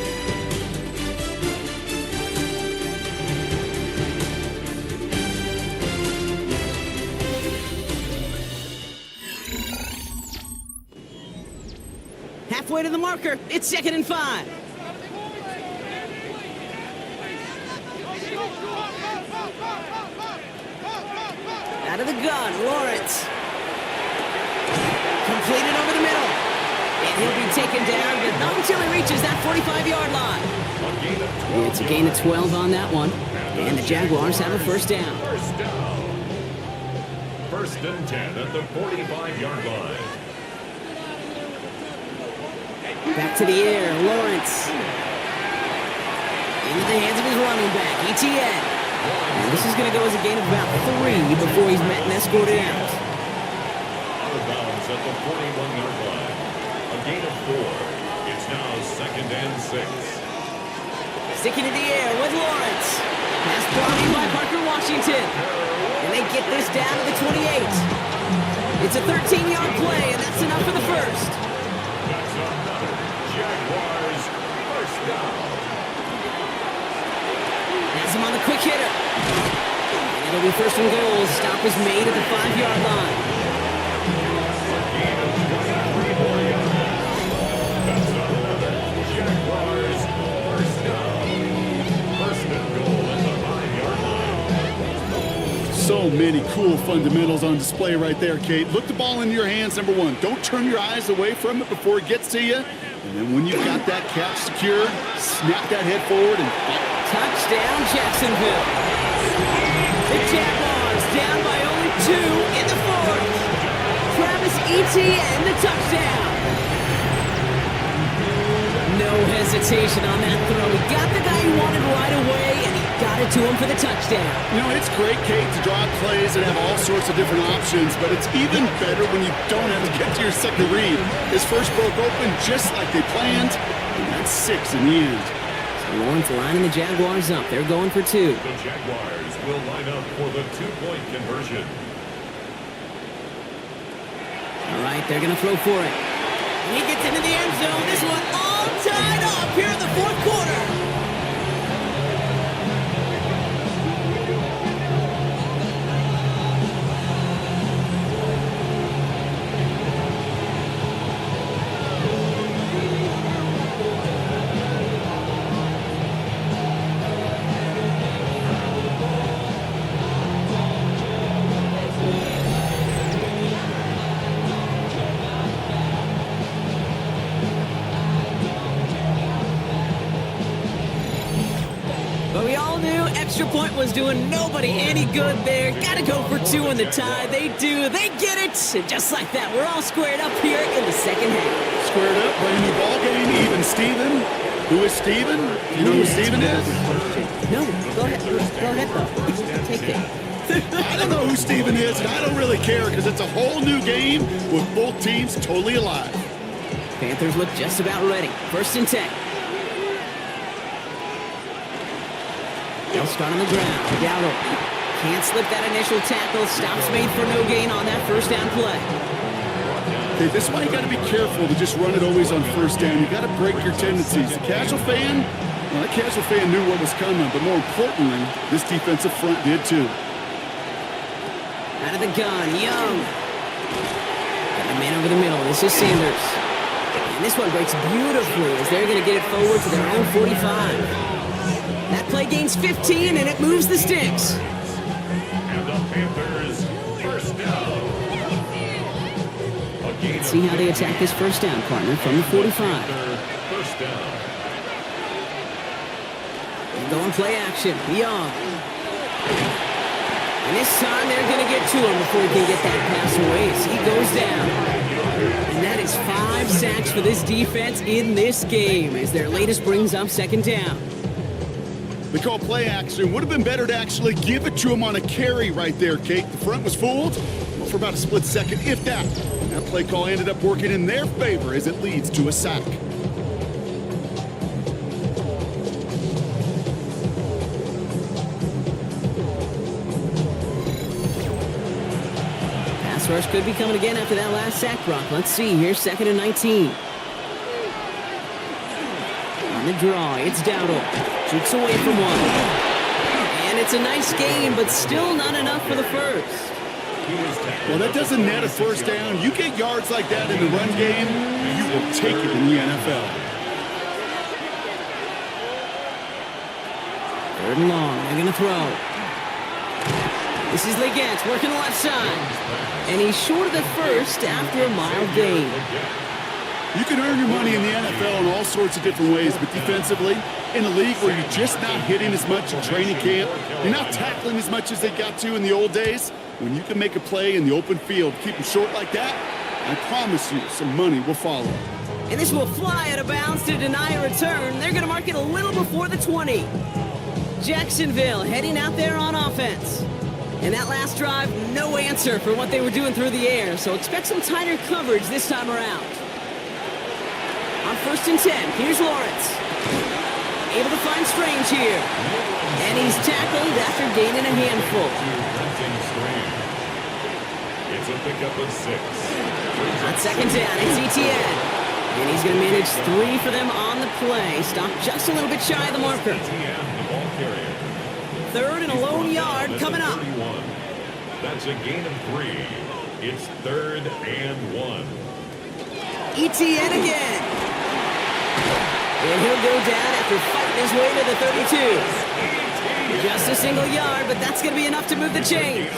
Halfway to the marker. It's 2nd and 5. Out of the gun, Lawrence. Completed over the middle. And he'll be taken down, but not until he reaches that 45-yard line. It's a gain of 12 on that one. And the Jaguars have a first down. First down. 1st and 10 at the 45-yard line. Back to the air, Lawrence. Into the hands of his running back, ETN. And this is going to go as a gain of about 3 before he's met and escorted out. Out of bounds at the 41-yard line. A gain of 4. It's now 2nd and 6. Sticking in the air with Lawrence. Pass brought in by Parker Washington. And they get this down to the 28. It's a 13-yard play, and that's enough for the first. That's another Jaguars first down. Has him on the quick hitter. And it'll be 1st and goal. Stop is made at the 5-yard line. A gain of 23 more yards. That's another Jaguars first down. 1st and goal at the 5-yard line. So many cool fundamentals on display right there, Kate. Look the ball in your hands, number 1. Don't turn your eyes away from it before it gets to you. And then when you've got that catch secured, snap that head forward and Touchdown, Jacksonville. The Jaguars down by only 2 in the 4th. Travis Etienne, the touchdown. No hesitation on that throw. He got the guy he wanted right away, and he got it to him for the touchdown. You know, it's great, Kate, to draw plays and have all sorts of different options, but it's even better when you don't have to get to your second read. His first broke open just like they planned, and that's 6 in the end. Lawrence lining the Jaguars up. They're going for 2. The Jaguars will line up for the 2-point conversion. All right, they're going to throw for it. And he gets into the end zone. This one all tied up here in the 4th quarter. Extra point was doing nobody any good there. Got to go for 2 in the tie. They do. They get it. And just like that, we're all squared up here in the second half. Squared up, brand new ball game. Even Steven. Who is Steven? You know who Steven is? No, go ahead. Go ahead, though. Take it. I don't know who Steven is, and I don't really care because it's a whole new game with both teams totally alive. Panthers look just about ready. 1st and 10. They'll start on the ground. Dowdle can't slip that initial tackle. Stops made for no gain on that 1st down play. Okay, this is why you got to be careful to just run it always on 1st down. You got to break your tendencies. The casual fan, well, that casual fan knew what was coming, but more importantly, this defensive front did too. Out of the gun, Young. Got a man over the middle. This is Sanders. And this one breaks beautifully as they're going to get it forward to their own 45. That play gains 15, and it moves the sticks. And the Panthers first down. Let's see how they attack this 1st down, partner, from the 45. First down. Going play action. Young. And this time they're going to get to him before he can get that pass away as he goes down. And that is 5 sacks for this defense in this game as their latest brings up second down. They call play action. Would have been better to actually give it to him on a carry right there, Kate. The front was fooled for about a split second, if that. That play call ended up working in their favor as it leads to a sack. Pass rush could be coming again after that last sack, Brock. Let's see here, 2nd and 19. On the draw, it's Dowdle. Shoots away from one. And it's a nice game, but still not enough for the first. Well, that doesn't net a first down. You get yards like that in the run game, you will take it in the NFL. 3rd and long, they're going to throw. This is Leggett working the left side. And he's short of the first after a mild gain. You can earn your money in the NFL in all sorts of different ways, but defensively, in a league where you're just not hitting as much in training camp, you're not tackling as much as they got to in the old days, when you can make a play in the open field, keep them short like that, I promise you some money will follow. And this will fly out of bounds to deny a return. They're going to mark it a little before the 20. Jacksonville heading out there on offense. And that last drive, no answer for what they were doing through the air, so expect some tighter coverage this time around. On 1st and 10, here's Lawrence. Able to find Strange here. And he's tackled after gaining a handful. It's a pickup of 6. On 2nd down, it's ETN. And he's going to manage 3 for them on the play. Stopped just a little bit shy of the marker. 3rd and a lone yard coming up. That's a gain of 3. It's 3rd and 1. ETN again. And he'll go down after fighting his way to the 32. Just a single yard, but that's going to be enough to move the chains.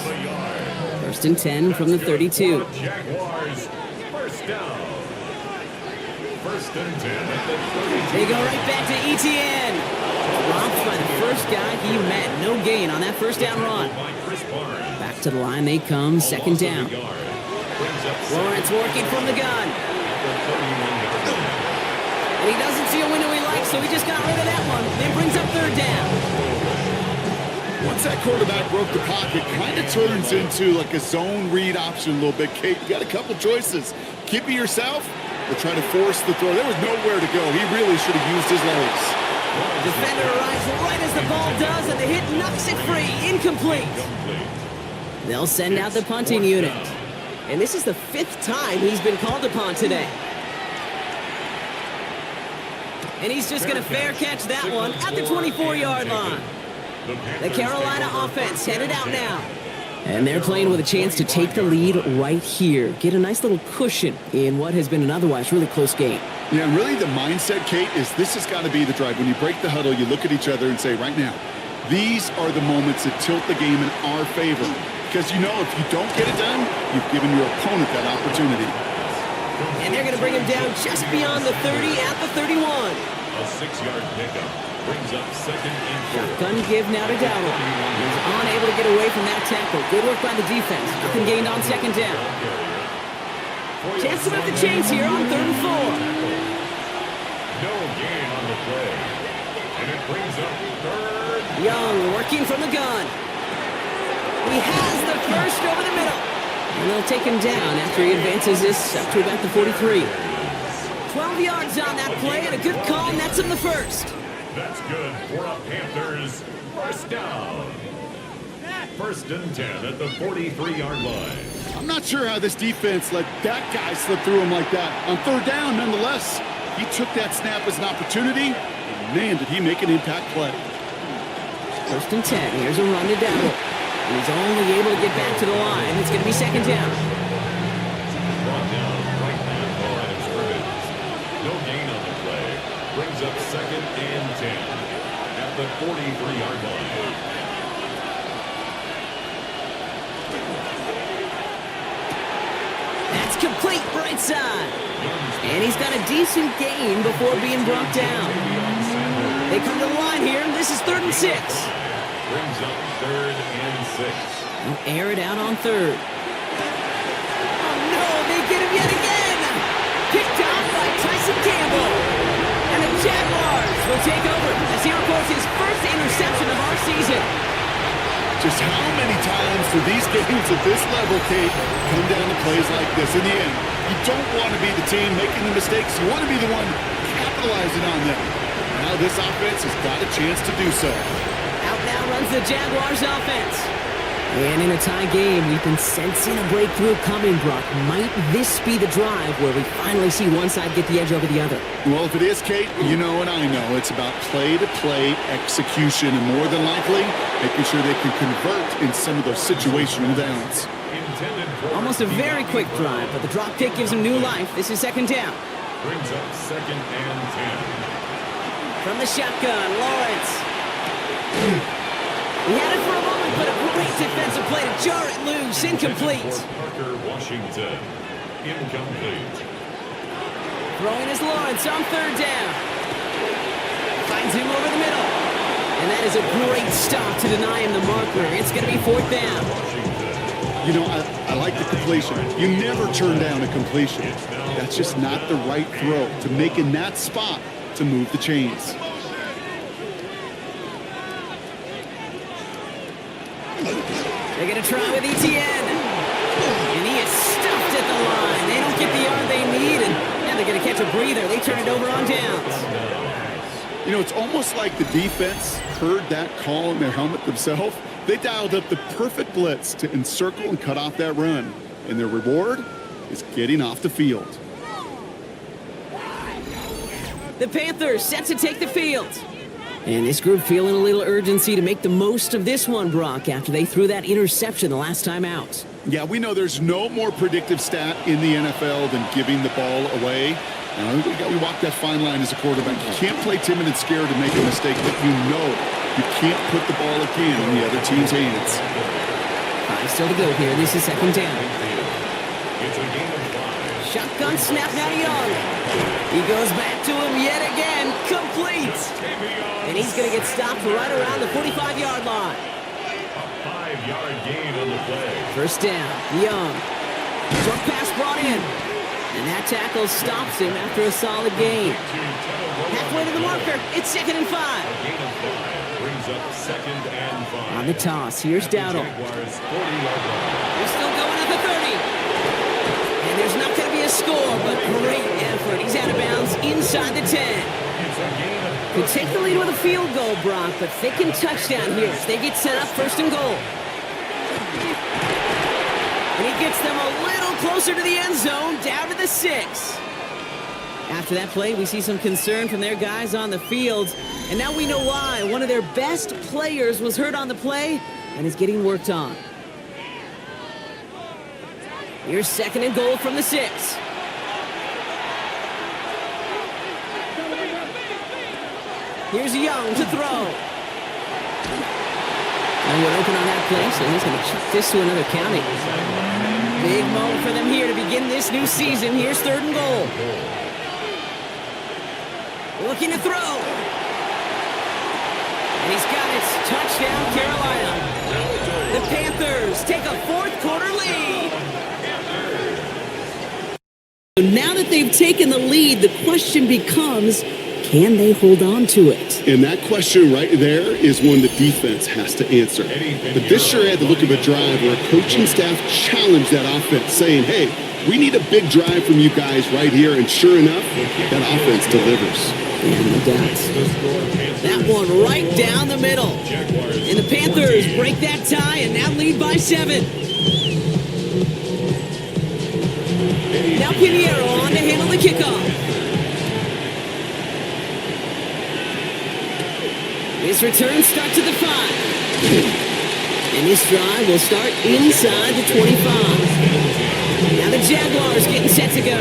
1st and 10 from the 32. Jaguars, first down. 1st and 10 at the 32. They go right back to ETN. Dropped by the first guy he met. No gain on that first down run. Back to the line they come, 2nd down. Lawrence working from the gun. And he doesn't see a window he likes, so he just got rid of that one. Then brings up 3rd down. Once that quarterback broke the pocket, kind of turns into like a zone read option a little bit, Kate. You got a couple choices. Keep it yourself or try to force the throw. There was nowhere to go. He really should have used his legs. Defender arrives right as the ball does, and the hit knocks it free. Incomplete. They'll send out the punting unit. And this is the 5th time he's been called upon today. And he's just going to fair catch that one at the 24-yard line. The Carolina offense headed out now. And they're playing with a chance to take the lead right here. Get a nice little cushion in what has been an otherwise really close game. Yeah, and really the mindset, Kate, is this has got to be the drive. When you break the huddle, you look at each other and say, right now, these are the moments that tilt the game in our favor. Because you know if you don't get it done, you've given your opponent that opportunity. And they're going to bring him down just beyond the 30 at the 31. A 6-yard pickup brings up 2nd and 4. Gun give now to Dowdle. He's unable to get away from that tackle. Good work by the defense. Nothing gained on 2nd down. Chance to move the chains here on 3rd and 4. No gain on the play. And it brings up 3rd. Young working from the gun. He has the first over the middle. And they'll take him down after he advances this up to about the 43. 12 yards on that play and a good call nets him the first. That's good for a Panthers first down. 1st and 10 at the 43-yard line. I'm not sure how this defense let that guy slip through him like that. On 3rd down, nonetheless, he took that snap as an opportunity, and man, did he make an impact play. 1st and 10. Here's a run to Dowdle. He's only able to get back to the line. It's going to be 2nd down. Brought down right now at the line of scrimmage. No gain on the play. Brings up 2nd and 10 at the 43-yard line. That's complete right side. And he's got a decent gain before being brought down. They come to the line here. This is 3rd and 6. Brings up 3rd and 6. They'll air it out on 3rd. Oh no, they get him yet again. Picked off by Tyson Campbell. And the Jaguars will take over as he records his first interception of our season. Just how many times do these games at this level, Kate, come down to plays like this? In the end, you don't want to be the team making the mistakes. You want to be the one capitalizing on them. Now this offense has got a chance to do so. Out now runs the Jaguars offense. And in a tie game, we've been sensing a breakthrough coming, Brock. Might this be the drive where we finally see one side get the edge over the other? Well, if it is, Kate, you know and I know it's about play-to-play execution, and more than likely, making sure they can convert in some of those situational downs. Almost a very quick drive, but the drop kick gives him new life. This is 2nd down. Brings up 2nd and 10. From the shotgun, Lawrence. He had it for a moment, but a great defensive play to jar it loose. Incomplete. Parker Washington. Incomplete. Throwing is Lawrence on 3rd down. Finds him over the middle. And that is a great stop to deny him the marker. It's going to be 4th down. You know, I like the completion. You never turn down a completion. That's just not the right throw to make in that spot to move the chains. They're going to try with Etienne. And he is stuffed at the line. They don't get the yard they need, and now they're going to catch a breather. They turn it over on downs. You know, it's almost like the defense heard that call in their helmet themselves. They dialed up the perfect blitz to encircle and cut off that run. And their reward is getting off the field. The Panthers set to take the field. And this group feeling a little urgency to make the most of this one, Brock, after they threw that interception the last time out. Yeah, we know there's no more predictive stat in the NFL than giving the ball away. We walk that fine line as a quarterback. You can't play timid and scared to make a mistake that you know you can't put the ball again in the other team's hands. 5 still to go here. This is 2nd down. It's a game of 5. Shotgun snap now to Young. He goes back to him yet again. Complete. And he's going to get stopped right around the 45-yard line. A 5-yard gain on the play. 1st down. Young. Short pass brought in. And that tackle stops him after a solid gain. Halfway to the marker. It's 2nd and 5. Gain of 5 brings up 2nd and 5. On the toss, here's Dowdle. Jaguars 40-yard line. They're still going at the 30. And there's not going to be a score, but great effort. He's out of bounds inside the 10. It's a gain of Could take the lead with a field goal, Brock, but they can touchdown here as they get set up 1st and goal. And he gets them a little closer to the end zone, down to the 6. After that play, we see some concern from their guys on the field. And now we know why. One of their best players was hurt on the play and is getting worked on. Here's 2nd and goal from the 6. Here's Young to throw. And we're open on that play, so he's going to chuck this to another county. Big moment for them here to begin this new season. Here's 3rd and goal. Looking to throw. And he's got it. Touchdown, Carolina. The Panthers take a 4th quarter lead. Now that they've taken the lead, the question becomes, can they hold on to it? And that question right there is one the defense has to answer. But this sure had the look of a drive where a coaching staff challenged that offense, saying, hey, we need a big drive from you guys right here. And sure enough, that offense delivers. Yeah, no doubt. That one right down the middle. And the Panthers break that tie and now lead by 7. Now Pinheiro on to handle the kickoff. This return starts at the 5. And this drive will start inside the 25. Now the Jaguars getting set to go.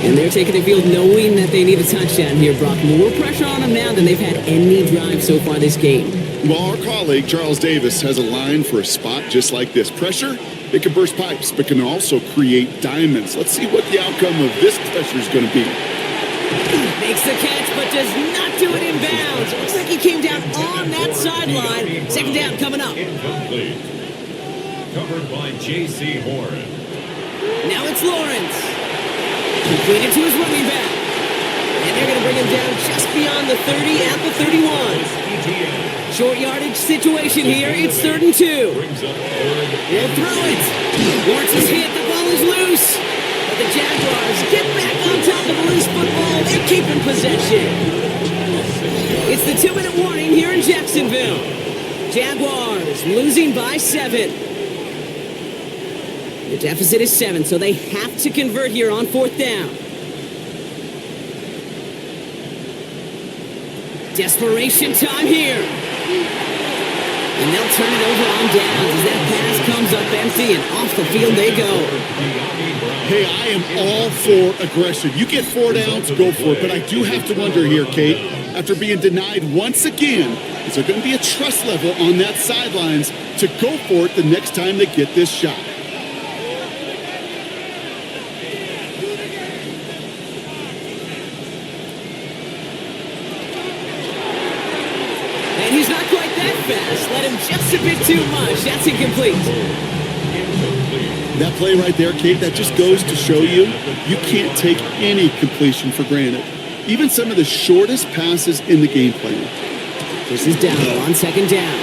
And they're taking the field knowing that they need a touchdown here, Brock. More pressure on them now than they've had any drive so far this game. Well, our colleague, Charles Davis, has a line for a spot just like this. Pressure, it can burst pipes, but can also create diamonds. Let's see what the outcome of this pressure is going to be. Makes the catch, but does not do it in bounds. Looks like he came down on that sideline. Second down coming up. Incomplete. Covered by J.C. Horn. Now it's Lawrence. Completed to his running back. And they're going to bring him down just beyond the 30 at the 31. Short yardage situation here. It's 3rd and 2. They'll throw it. Lawrence is hit. The ball is loose. But the Jaguars get back on top of the loose football. They're keeping possession. It's the 2-minute warning here in Jacksonville. Jaguars losing by 7. The deficit is 7, so they have to convert here on 4th down. Desperation time here. And they'll turn it over on downs as that pass comes up empty and off the field they go. Hey, I am all for aggression. You get 4 downs, go for it. But I do have to wonder here, Kate, after being denied once again, is there going to be a trust level on that sidelines to go for it the next time they get this shot? And he's not quite that fast. Let him just a bit too much. That's incomplete. That play right there, Kate, that just goes to show you, you can't take any completion for granted. Even some of the shortest passes in the game plan. This is down on 2nd down.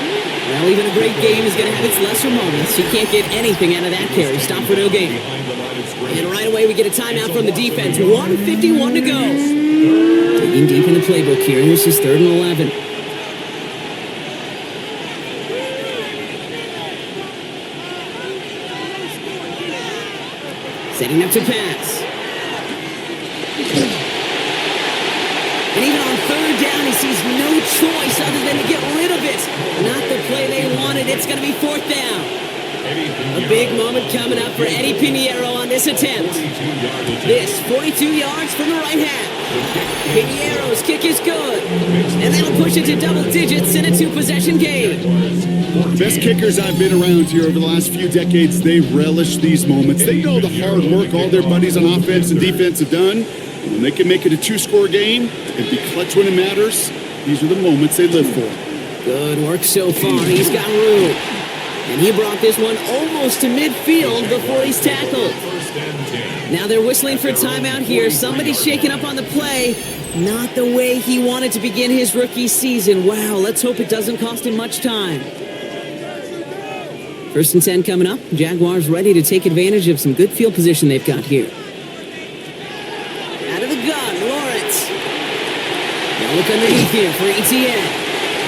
Well, even a great game is going to have its lesser moments. You can't get anything out of that carry. Stop for no gain. And right away, we get a timeout from the defense. 1:51 to go. Digging deep in the playbook here. This is 3rd and 11. Setting up to pass. And even on 3rd down, he sees no choice other than to get rid of it. Not the play they wanted. It's going to be 4th down. A big moment coming up for Eddie Pinheiro on this attempt. This, 42 yards from the right half. Pinheiro's kick is good. And that'll push it to double digits in a 2-possession game. The best kickers I've been around here over the last few decades, they relish these moments. They know the hard work all their buddies on offense and defense have done. And when they can make it a 2-score game and be clutch when it matters, these are the moments they live for. Good work so far. He's got room. And he brought this one almost to midfield before he's tackled. Now they're whistling for a timeout here. Somebody's shaking up on the play. Not the way he wanted to begin his rookie season. Wow, let's hope it doesn't cost him much time. 1st and 10 coming up. Jaguars ready to take advantage of some good field position they've got here. Out of the gun, Lawrence. Now look underneath here for ETN.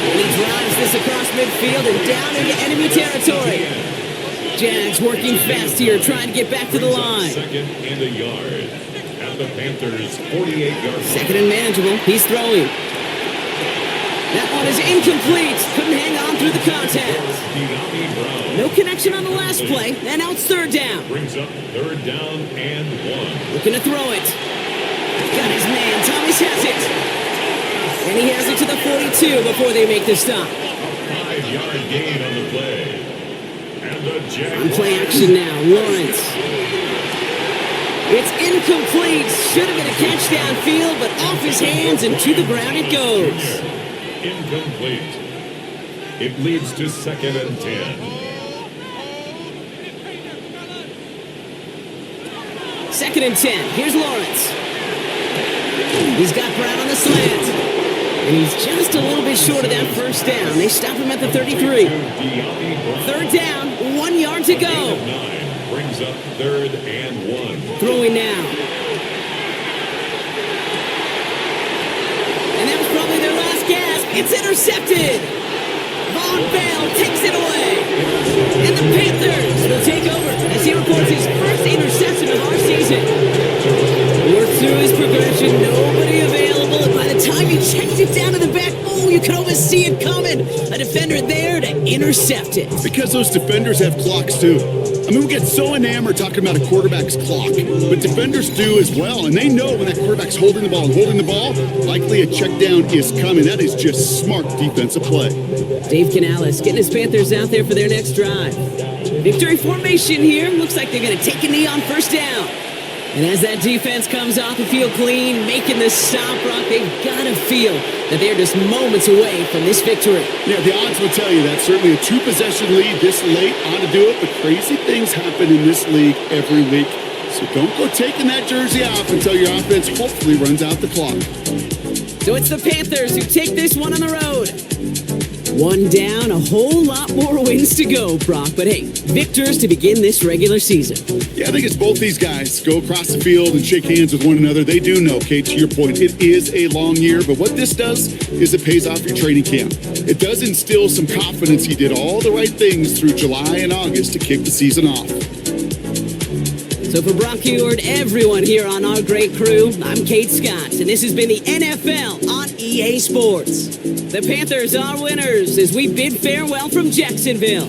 And he drives this across midfield and down into enemy territory. Jags working fast here, trying to get back to the line. 2nd and a yard. At the Panthers' 48-yard line. 2nd and manageable. He's throwing. That one is incomplete. Couldn't hang on through the contact. No connection on the last play. And now it's 3rd down. Brings up 3rd down and 1. Looking to throw it. Got his man. Thomas has it. And he has it to the 42 before they make the stop. 5-yard gain on the play. And the Jaguars. On play action now. Lawrence. It's incomplete. Should have been a catch downfield, but off his hands and to the ground it goes. Incomplete. It leads to 2nd and 10. 2nd and 10. Here's Lawrence. He's got Brown on the slant. And he's just a little bit short of that 1st down. They stop him at the 33. 3rd down, 1 yard to go. Brings up 3rd and 1. Throwing now. And that was probably their last gasp. It's intercepted. Von Bell takes it away. And the Panthers will take over as he records his first interception of our season. Worked through his progression, nobody available, and by the time he checked it down to the back, oh, you could almost see it coming. A defender there to intercept it. Because those defenders have clocks too. I mean, we get so enamored talking about a quarterback's clock, but defenders do as well, and they know when that quarterback's holding the ball, likely a check down is coming. That is just smart defensive play. Dave Canales getting his Panthers out there for their next drive. Victory formation here. Looks like they're going to take a knee on 1st down. And as that defense comes off the field clean, making the stop, Brock, they've got to feel that they're just moments away from this victory. Yeah, the odds would tell you that. Certainly a two-possession lead this late on to do it, but crazy things happen in this league every week. So don't go taking that jersey off until your offense hopefully runs out the clock. So it's the Panthers who take this one on the road. One down, a whole lot more wins to go, Brock. But hey, victors to begin this regular season. Yeah, I think it's both these guys go across the field and shake hands with one another. They do know, Kate, to your point, it is a long year. But what this does is it pays off your training camp. It does instill some confidence. He did all the right things through July and August to kick the season off. So for Brock Heward, everyone here on our great crew, I'm Kate Scott, and this has been the NFL on EA Sports. The Panthers are winners as we bid farewell from Jacksonville.